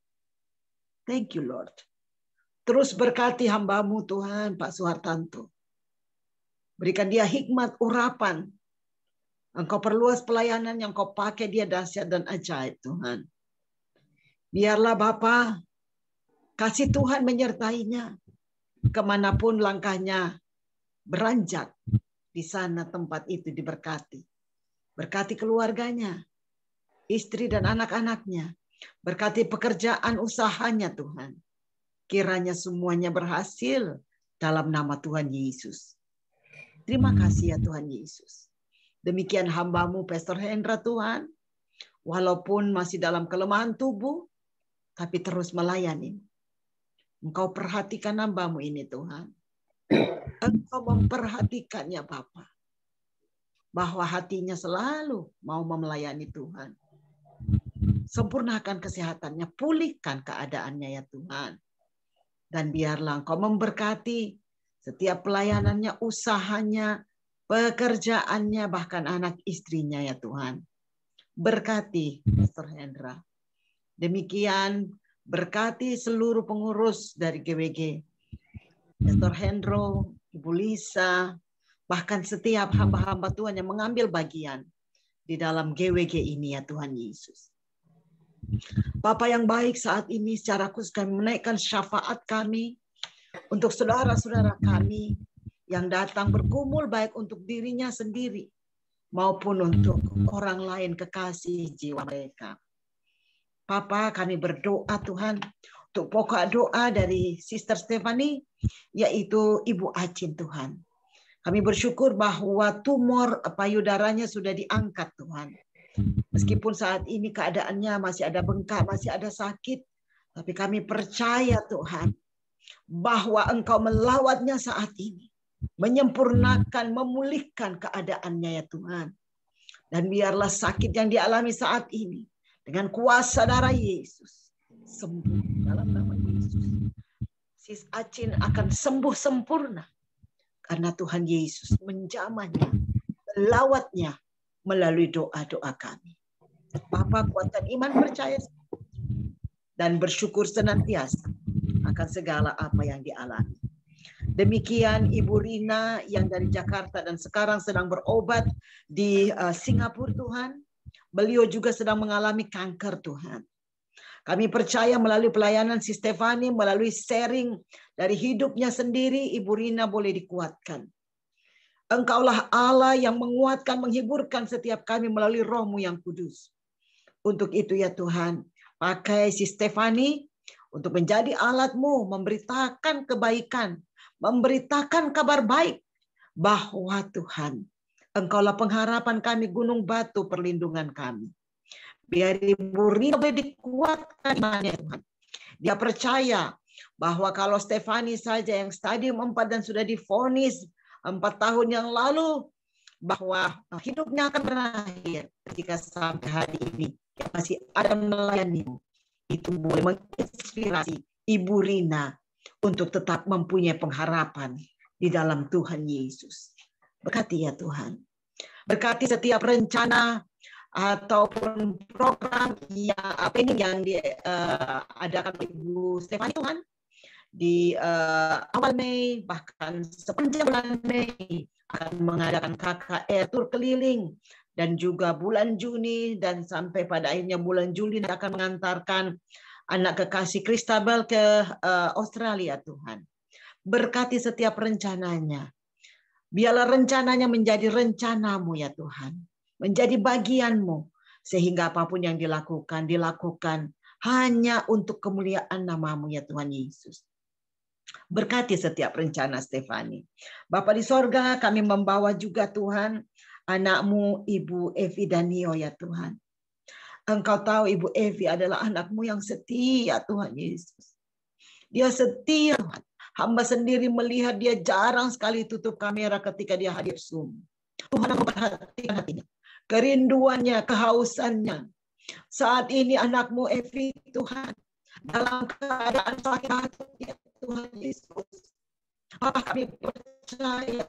Thank you Lord. Terus berkati hamba-Mu Tuhan, Pak Suhartanto. Berikan dia hikmat urapan. Engkau perluas pelayanan yang Kau pakai dia dahsyat dan ajaib Tuhan. Biarlah Bapa, kasih Tuhan menyertainya. Kemanapun langkahnya beranjak, di sana tempat itu diberkati. Berkati keluarganya, istri dan anak-anaknya. Berkati pekerjaan usahanya Tuhan. Kiranya semuanya berhasil dalam nama Tuhan Yesus. Terima kasih ya Tuhan Yesus. Demikian hamba-Mu Pastor Hendra Tuhan. Walaupun masih dalam kelemahan tubuh, tapi terus melayani. Engkau perhatikan hamba-Mu ini Tuhan. Engkau memperhatikannya Bapa. Bahwa hatinya selalu mau melayani Tuhan. Sempurnakan kesehatannya, pulihkan keadaannya ya Tuhan. Dan biarlah Engkau memberkati setiap pelayanannya, usahanya, pekerjaannya, bahkan anak istrinya ya Tuhan. Berkati Pastor Hendra. Demikian berkati seluruh pengurus dari GWG. Pastor Hendro, Ibu Lisa, bahkan setiap hamba-hamba Tuhan yang mengambil bagian. di dalam GWG ini ya Tuhan Yesus. Bapa yang baik, saat ini secara khusus kami menaikkan syafaat kami untuk saudara-saudara kami yang datang bergumul baik untuk dirinya sendiri maupun untuk orang lain, kekasih jiwa mereka. Papa, kami berdoa Tuhan untuk pokok doa dari Sister Stephanie, yaitu Ibu Acin Tuhan. Kami bersyukur bahwa tumor payudaranya sudah diangkat Tuhan. Meskipun saat ini keadaannya masih ada bengkak, masih ada sakit, tapi kami percaya Tuhan bahwa Engkau melawatnya saat ini, menyempurnakan, memulihkan keadaannya ya Tuhan. Dan biarlah sakit yang dialami saat ini dengan kuasa darah Yesus sembuh dalam nama Yesus. Sis Acin akan sembuh sempurna karena Tuhan Yesus menjamahnya, melawatnya melalui doa-doa kami. Bapa, kuatkan iman percaya dan bersyukur senantiasa akan segala apa yang dialami. Demikian Ibu Rina yang dari Jakarta dan sekarang sedang berobat di Singapura Tuhan. Beliau juga sedang mengalami kanker Tuhan. Kami percaya melalui pelayanan si Stephanie, melalui sharing dari hidupnya sendiri, Ibu Rina boleh dikuatkan. Engkaulah Allah yang menguatkan, menghiburkan setiap kami melalui Roh-Mu yang kudus. Untuk itu ya Tuhan, pakai si Stephanie untuk menjadi alat-Mu, memberitakan kebaikan, memberitakan kabar baik bahwa Tuhan, Engkaulah pengharapan kami, gunung batu perlindungan kami. Biar Ibu Rina boleh dikuatkan imannya Tuhan. Dia percaya bahwa kalau Stephanie saja yang stadium 4 dan sudah divonis 4 tahun yang lalu bahwa hidupnya akan berakhir, ketika sampai hari ini dia masih ada melayani, itu boleh menginspirasi Ibu Rina untuk tetap mempunyai pengharapan di dalam Tuhan Yesus. Berkati ya Tuhan. Berkati setiap rencana ataupun program yang diadakan Ibu Stephanie Tuhan di awal Mei, bahkan sepanjang bulan Mei akan mengadakan KKR tur keliling, dan juga bulan Juni dan sampai pada akhirnya bulan Juli akan mengantarkan anak kekasih Christabel ke Australia Tuhan. Berkati setiap rencananya. Biarlah rencananya menjadi rencanamu ya Tuhan. Menjadi bagianmu. Sehingga apapun yang dilakukan hanya untuk kemuliaan namamu ya Tuhan Yesus. Berkati setiap rencana Stephanie. Bapa di sorga, kami membawa juga Tuhan anakmu Ibu Evi Danio ya Tuhan. Engkau tahu Ibu Evi adalah anakmu yang setia Tuhan Yesus. Dia setia Tuhan. Hamba sendiri melihat dia jarang sekali tutup kamera ketika dia hadir Zoom. Tuhan memperhatikan hatinya, kerinduannya, kehausannya. Saat ini anakmu Evi Tuhan dalam keadaan sakit hati Tuhan Yesus. Apa kami percaya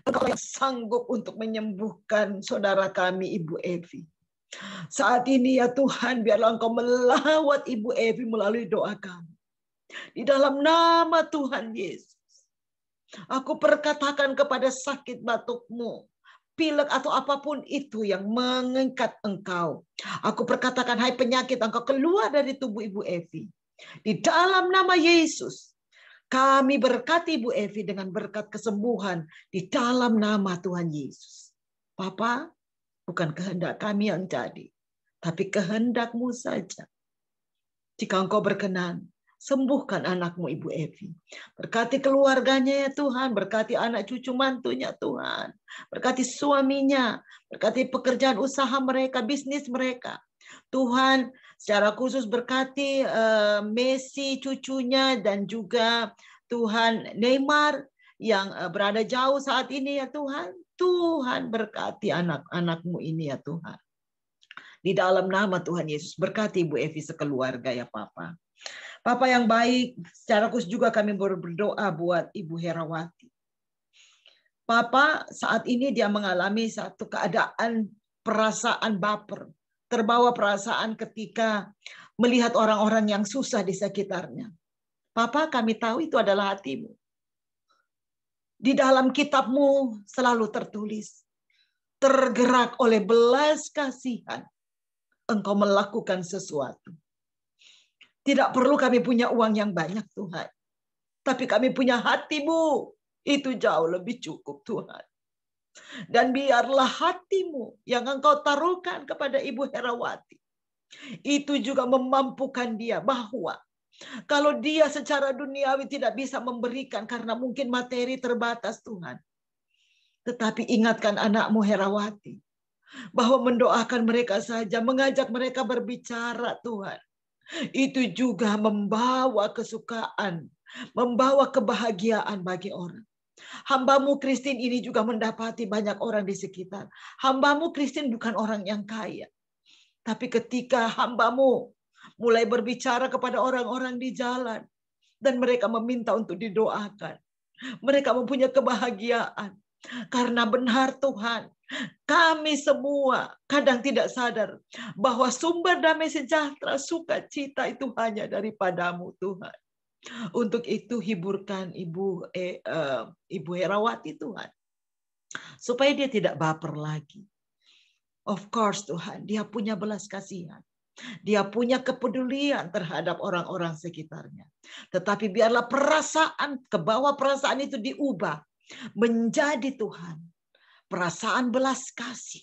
Engkau yang sanggup untuk menyembuhkan saudara kami Ibu Evi. Saat ini ya Tuhan, biarlah Engkau melawat Ibu Evi melalui doa kami. Di dalam nama Tuhan Yesus. Aku perkatakan kepada sakit batukmu, pilek atau apapun itu yang mengikat engkau. Aku perkatakan, hai penyakit, engkau keluar dari tubuh Ibu Evi. Di dalam nama Yesus, kami berkati Ibu Evi dengan berkat kesembuhan di dalam nama Tuhan Yesus. Papa, bukan kehendak kami yang jadi, tapi kehendak-Mu saja. Jika Engkau berkenan, sembuhkan anakmu Ibu Evi. Berkati keluarganya ya Tuhan. Berkati anak cucu mantunya Tuhan. Berkati suaminya. Berkati pekerjaan usaha mereka, bisnis mereka. Tuhan secara khusus berkati Messi cucunya dan juga Tuhan Neymar yang berada jauh saat ini ya Tuhan. Tuhan berkati anak-anakmu ini ya Tuhan. Di dalam nama Tuhan Yesus berkati Ibu Evi sekeluarga ya Papa. Papa yang baik, secara khusus juga kami berdoa buat Ibu Herawati. Papa, saat ini dia mengalami satu keadaan perasaan baper. Terbawa perasaan ketika melihat orang-orang yang susah di sekitarnya. Papa, kami tahu itu adalah hatimu. Di dalam kitab-Mu selalu tertulis tergerak oleh belas kasihan, Engkau melakukan sesuatu. Tidak perlu kami punya uang yang banyak, Tuhan. Tapi kami punya hati-Mu. Itu jauh lebih cukup, Tuhan. Dan biarlah hati-Mu yang Engkau taruhkan kepada Ibu Herawati, itu juga memampukan dia bahwa kalau dia secara duniawi tidak bisa memberikan karena mungkin materi terbatas, Tuhan. Tetapi ingatkan anak-Mu Herawati, bahwa mendoakan mereka saja, mengajak mereka berbicara, Tuhan. Itu juga membawa kesukaan, membawa kebahagiaan bagi orang. Hamba-Mu Christine ini juga mendapati banyak orang di sekitar. Hamba-Mu Christine bukan orang yang kaya. Tapi ketika hamba-Mu mulai berbicara kepada orang-orang di jalan, dan mereka meminta untuk didoakan, mereka mempunyai kebahagiaan. Karena benar Tuhan, kami semua kadang tidak sadar bahwa sumber damai sejahtera, sukacita itu hanya daripada-Mu, Tuhan. Untuk itu hiburkan Ibu Herawati, Tuhan, supaya dia tidak baper lagi. Of course, Tuhan, dia punya belas kasihan. Dia punya kepedulian terhadap orang-orang sekitarnya. Tetapi biarlah perasaan, kebawa perasaan itu diubah menjadi, Tuhan, perasaan belas kasih.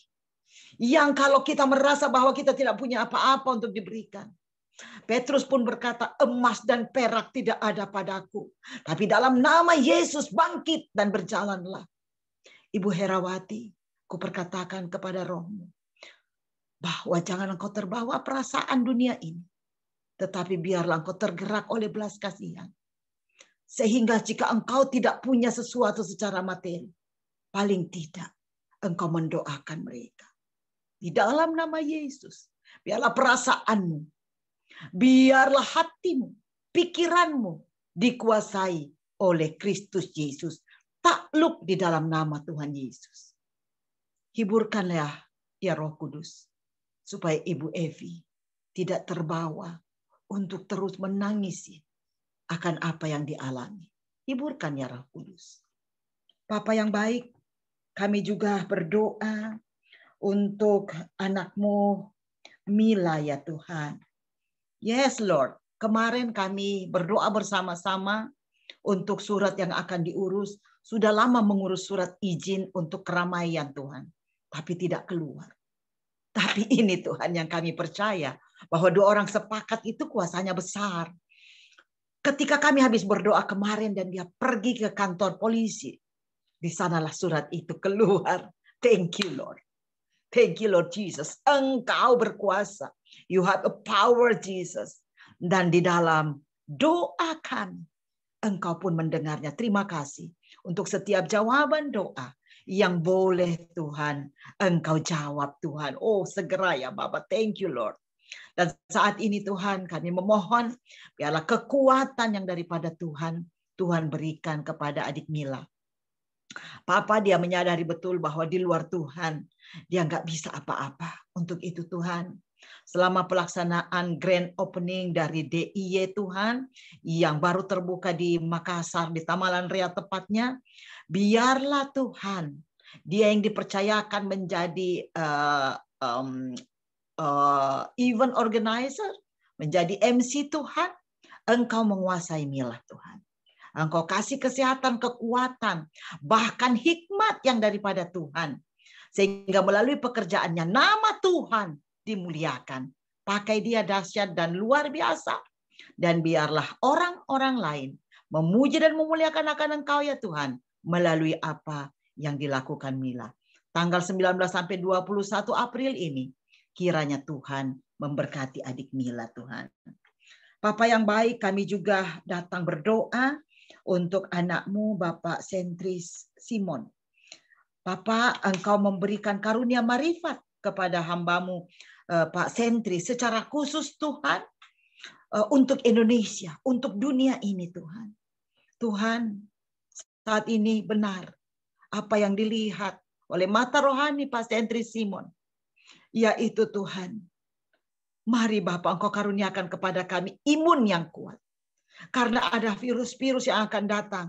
Yang kalau kita merasa bahwa kita tidak punya apa-apa untuk diberikan. Petrus pun berkata, emas dan perak tidak ada padaku. Tapi dalam nama Yesus bangkit dan berjalanlah. Ibu Herawati, ku perkatakan kepada rohmu, bahwa jangan engkau terbawa perasaan dunia ini. Tetapi biarlah engkau tergerak oleh belas kasihan. Sehingga jika engkau tidak punya sesuatu secara materi, paling tidak engkau mendoakan mereka. Di dalam nama Yesus, biarlah perasaanmu, biarlah hatimu, pikiranmu dikuasai oleh Kristus Yesus. Takluk di dalam nama Tuhan Yesus. Hiburkanlah ya Roh Kudus, supaya Ibu Evi tidak terbawa untuk terus menangisi akan apa yang dialami. Hiburkan ya Roh Kudus. Bapa yang baik, kami juga berdoa untuk anak-Mu Mila ya Tuhan. Yes Lord, kemarin kami berdoa bersama-sama untuk surat yang akan diurus. Sudah lama mengurus surat izin untuk keramaian Tuhan, tapi tidak keluar. Tapi ini Tuhan yang kami percaya, bahwa dua orang sepakat itu kuasanya besar. Ketika kami habis berdoa kemarin dan dia pergi ke kantor polisi, di sanalah surat itu keluar. Thank you Lord. Thank you Lord Jesus. Engkau berkuasa. You have a power Jesus. Dan di dalam doa kami, Engkau pun mendengarnya. Terima kasih untuk setiap jawaban doa yang boleh Tuhan Engkau jawab Tuhan. Oh segera ya Bapak. Thank you Lord. Dan saat ini Tuhan kami memohon biarlah kekuatan yang daripada Tuhan berikan kepada adik Mila. Papa dia menyadari betul bahwa di luar Tuhan dia nggak bisa apa-apa. Untuk itu Tuhan, selama pelaksanaan grand opening dari DIY Tuhan yang baru terbuka di Makassar di Tamalan Ria tepatnya, biarlah Tuhan dia yang dipercayakan menjadi event organizer, menjadi MC Tuhan, Engkau menguasai Mila Tuhan. Engkau kasih kesehatan, kekuatan, bahkan hikmat yang daripada Tuhan. Sehingga melalui pekerjaannya nama Tuhan dimuliakan. Pakai dia dahsyat dan luar biasa. Dan biarlah orang-orang lain memuji dan memuliakan akan Engkau ya Tuhan. Melalui apa yang dilakukan Mila. Tanggal 19 sampai 21 April ini. Kiranya Tuhan memberkati adik Mila Tuhan. Papa yang baik, kami juga datang berdoa untuk anak-Mu Bapak Sentris Simon. Bapak, Engkau memberikan karunia marifat kepada hamba-Mu Pak Sentris secara khusus Tuhan untuk Indonesia, untuk dunia ini Tuhan. Tuhan, saat ini benar apa yang dilihat oleh mata rohani Pak Sentris Simon. Yaitu Tuhan, mari Bapak Engkau karuniakan kepada kami imun yang kuat. Karena ada virus-virus yang akan datang,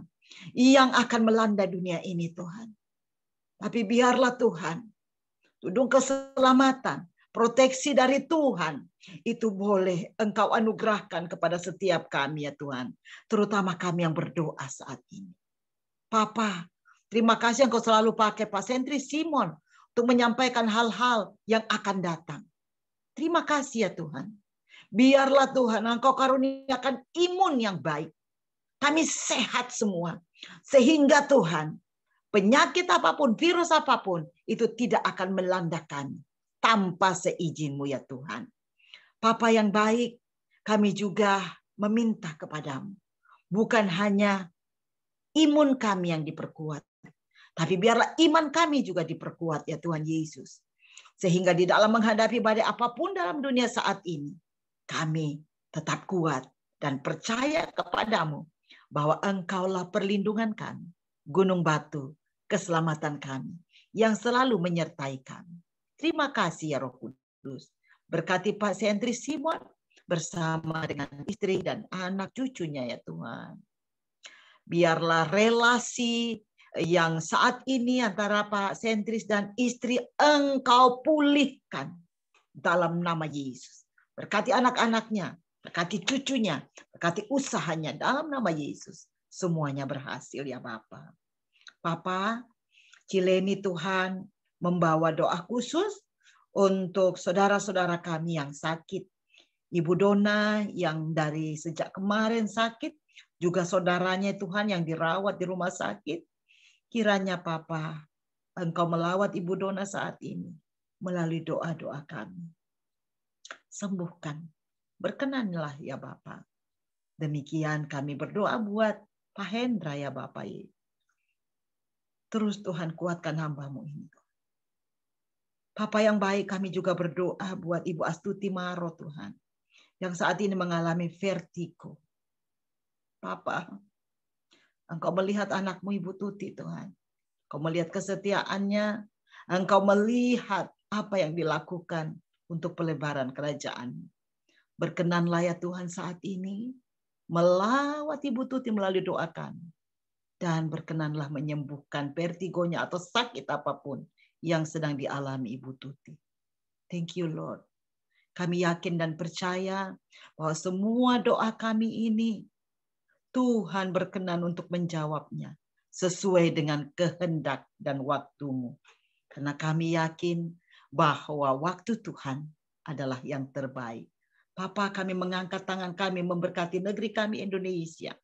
yang akan melanda dunia ini Tuhan. Tapi biarlah Tuhan, tudung keselamatan, proteksi dari Tuhan, itu boleh Engkau anugerahkan kepada setiap kami ya Tuhan. Terutama kami yang berdoa saat ini. Papa, terima kasih Engkau selalu pakai Pak Sentri Simon untuk menyampaikan hal-hal yang akan datang. Terima kasih ya Tuhan. Biarlah Tuhan Engkau karuniakan imun yang baik. Kami sehat semua. Sehingga Tuhan, penyakit apapun, virus apapun, itu tidak akan melanda kami tanpa seizin-Mu ya Tuhan. Papa yang baik, kami juga meminta kepadamu. Bukan hanya imun kami yang diperkuat, tapi biarlah iman kami juga diperkuat ya Tuhan Yesus. Sehingga di dalam menghadapi badai apapun dalam dunia saat ini, kami tetap kuat dan percaya kepadamu bahwa Engkaulah perlindungan kami, gunung batu, keselamatan kami, yang selalu menyertai kami. Terima kasih ya Roh Kudus. Berkati Pak Sentri Simon bersama dengan istri dan anak cucunya ya Tuhan. Biarlah relasi yang saat ini antara Pak Sentris dan istri Engkau pulihkan dalam nama Yesus. Berkati anak-anaknya, berkati cucunya, berkati usahanya dalam nama Yesus. Semuanya berhasil ya Bapa. Papa, Cileni Tuhan membawa doa khusus untuk saudara-saudara kami yang sakit. Ibu Dona yang dari sejak kemarin sakit, juga saudaranya Tuhan yang dirawat di rumah sakit. Kiranya Papa, Engkau melawat Ibu Dona saat ini melalui doa-doa kami. Sembuhkan. Berkenanlah ya Bapa. Demikian kami berdoa buat Pak Hendra ya Bapa. Terus Tuhan kuatkan hamba-Mu ini. Papa yang baik, kami juga berdoa buat Ibu Astuti Maro Tuhan. Yang saat ini mengalami vertigo. Papa, Engkau melihat anak-Mu Ibu Tuti Tuhan. Engkau melihat kesetiaannya. Engkau melihat apa yang dilakukan untuk pelebaran kerajaan. Berkenanlah ya Tuhan saat ini melawat Ibu Tuti melalui doa kami. Dan berkenanlah menyembuhkan vertigonya atau sakit apapun yang sedang dialami Ibu Tuti. Thank you Lord. Kami yakin dan percaya bahwa semua doa kami ini Tuhan berkenan untuk menjawabnya sesuai dengan kehendak dan waktu-Mu. Karena kami yakin bahwa waktu Tuhan adalah yang terbaik. Papa, kami mengangkat tangan kami memberkati negeri kami Indonesia.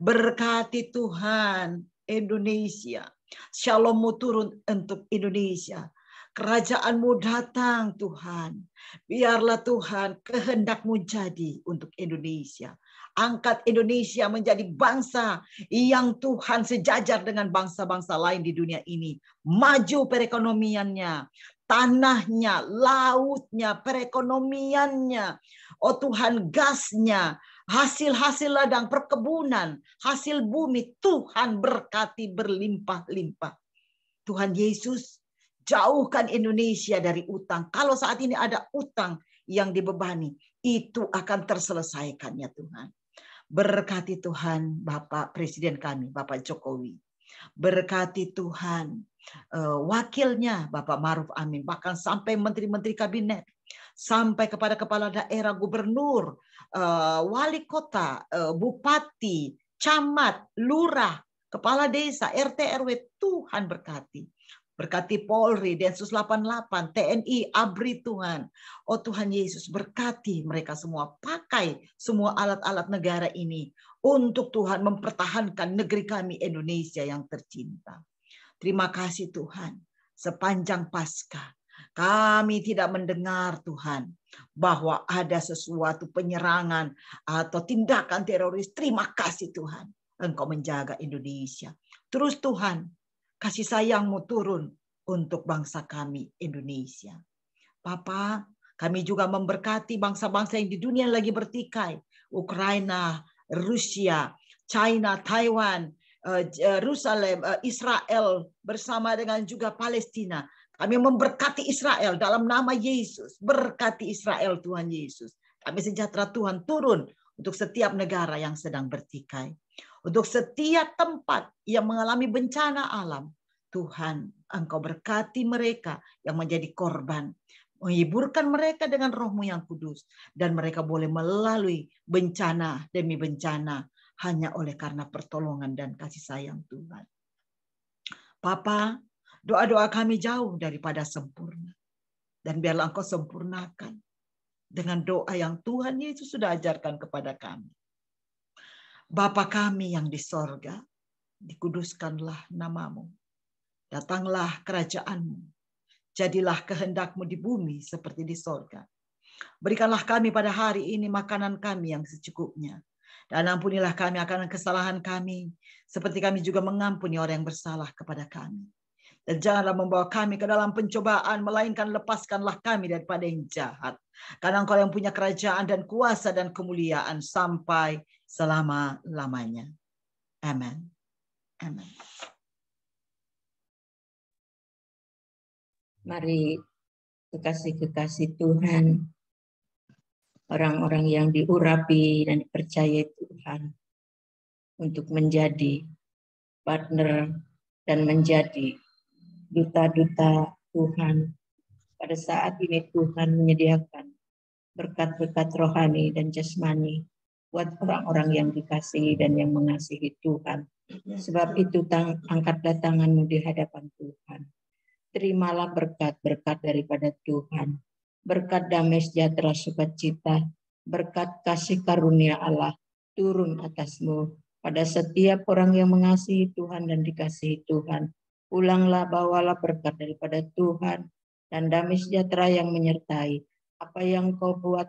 Berkati Tuhan Indonesia. Shalom-Mu turun untuk Indonesia. Kerajaan-Mu datang Tuhan. Biarlah Tuhan kehendak-Mu jadi untuk Indonesia. Angkat Indonesia menjadi bangsa yang Tuhan sejajar dengan bangsa-bangsa lain di dunia ini. Maju perekonomiannya, tanahnya, lautnya, perekonomiannya. Oh Tuhan, gasnya, hasil-hasil ladang, perkebunan, hasil bumi, Tuhan berkati berlimpah-limpah. Tuhan Yesus, jauhkan Indonesia dari utang. Kalau saat ini ada utang yang dibebani, itu akan terselesaikan ya Tuhan. Berkati Tuhan Bapak Presiden kami, Bapak Jokowi. Berkati Tuhan wakilnya Bapak Maruf Amin, bahkan sampai menteri-menteri kabinet, sampai kepada kepala daerah, gubernur, wali kota, bupati, camat, lurah, kepala desa, RT RW, Tuhan berkati. Berkati Polri, Densus 88, TNI, ABRI Tuhan. Oh Tuhan Yesus, berkati mereka semua. Pakai semua alat-alat negara ini untuk Tuhan mempertahankan negeri kami Indonesia yang tercinta. Terima kasih Tuhan. Sepanjang Paskah, kami tidak mendengar Tuhan bahwa ada sesuatu penyerangan atau tindakan teroris. Terima kasih Tuhan. Engkau menjaga Indonesia. Terus Tuhan, kasih sayang-Mu turun untuk bangsa kami Indonesia. Papa, kami juga memberkati bangsa-bangsa yang di dunia yang lagi bertikai. Ukraina, Rusia, China, Taiwan, Yerusalem, Israel bersama dengan juga Palestina. Kami memberkati Israel dalam nama Yesus. Berkati Israel Tuhan Yesus. Kami sejahtera Tuhan turun untuk setiap negara yang sedang bertikai. Untuk setiap tempat yang mengalami bencana alam, Tuhan Engkau berkati mereka yang menjadi korban. Menghiburkan mereka dengan Roh-Mu yang kudus. Dan mereka boleh melalui bencana demi bencana hanya oleh karena pertolongan dan kasih sayang Tuhan. Bapa, doa-doa kami jauh daripada sempurna. Dan biarlah Engkau sempurnakan dengan doa yang Tuhan Yesus sudah ajarkan kepada kami. Bapa kami yang di sorga, dikuduskanlah nama-Mu. Datanglah kerajaan-Mu. Jadilah kehendak-Mu di bumi seperti di sorga. Berikanlah kami pada hari ini makanan kami yang secukupnya. Dan ampunilah kami akan kesalahan kami, seperti kami juga mengampuni orang yang bersalah kepada kami. Dan janganlah membawa kami ke dalam pencobaan, melainkan lepaskanlah kami daripada yang jahat. Karena Engkau yang punya kerajaan dan kuasa dan kemuliaan sampai selama-lamanya. Amin. Amin. Mari kekasih-kekasih Tuhan, orang-orang yang diurapi dan dipercayai Tuhan untuk menjadi partner dan menjadi duta-duta Tuhan. Pada saat ini Tuhan menyediakan berkat-berkat rohani dan jasmani buat orang-orang yang dikasihi dan yang mengasihi Tuhan. Sebab itu angkatlah tanganmu di hadapan Tuhan. Terimalah berkat-berkat daripada Tuhan. Berkat damai sejahtera sukacita, berkat kasih karunia Allah turun atasmu pada setiap orang yang mengasihi Tuhan dan dikasihi Tuhan. Pulanglah, bawalah berkat daripada Tuhan dan damai sejahtera yang menyertai. Apa yang kau buat,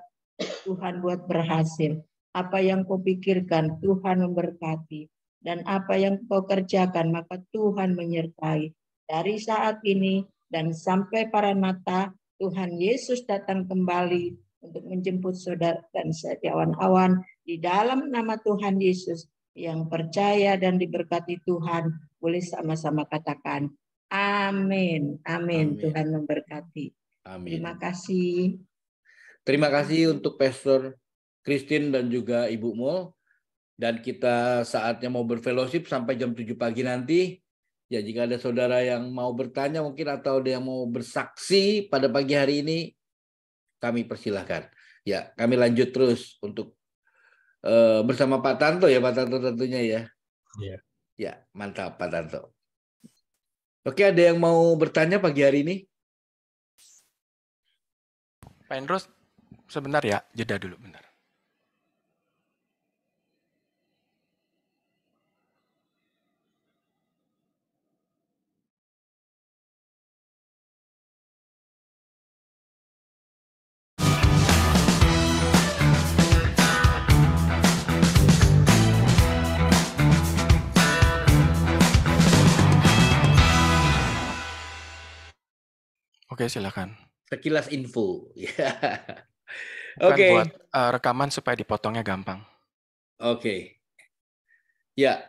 Tuhan buat berhasil. Apa yang kau pikirkan, Tuhan memberkati. Dan apa yang kau kerjakan, maka Tuhan menyertai. Dari saat ini dan sampai Maranatha, Tuhan Yesus datang kembali untuk menjemput saudara dan setiawan-awan di dalam nama Tuhan Yesus. Yang percaya dan diberkati Tuhan, boleh sama-sama katakan amin. Amin. Tuhan memberkati. Amin. Terima kasih. Terima kasih untuk Pastor Christine dan juga Ibu Mul. Dan kita saatnya mau berfellowship sampai jam 7 pagi nanti. Ya, jika ada saudara yang mau bertanya mungkin atau ada yang mau bersaksi pada pagi hari ini, kami persilahkan. Ya, kami lanjut terus untuk bersama Pak Tanto ya, Pak Tanto tentunya ya. Iya. Ya, mantap Pak Tanto. Oke, ada yang mau bertanya pagi hari ini? Pak Endros, sebentar ya, jeda dulu bentar. Oke, silakan. Sekilas info. Oke. Buat rekaman supaya dipotongnya gampang. Oke. Ya.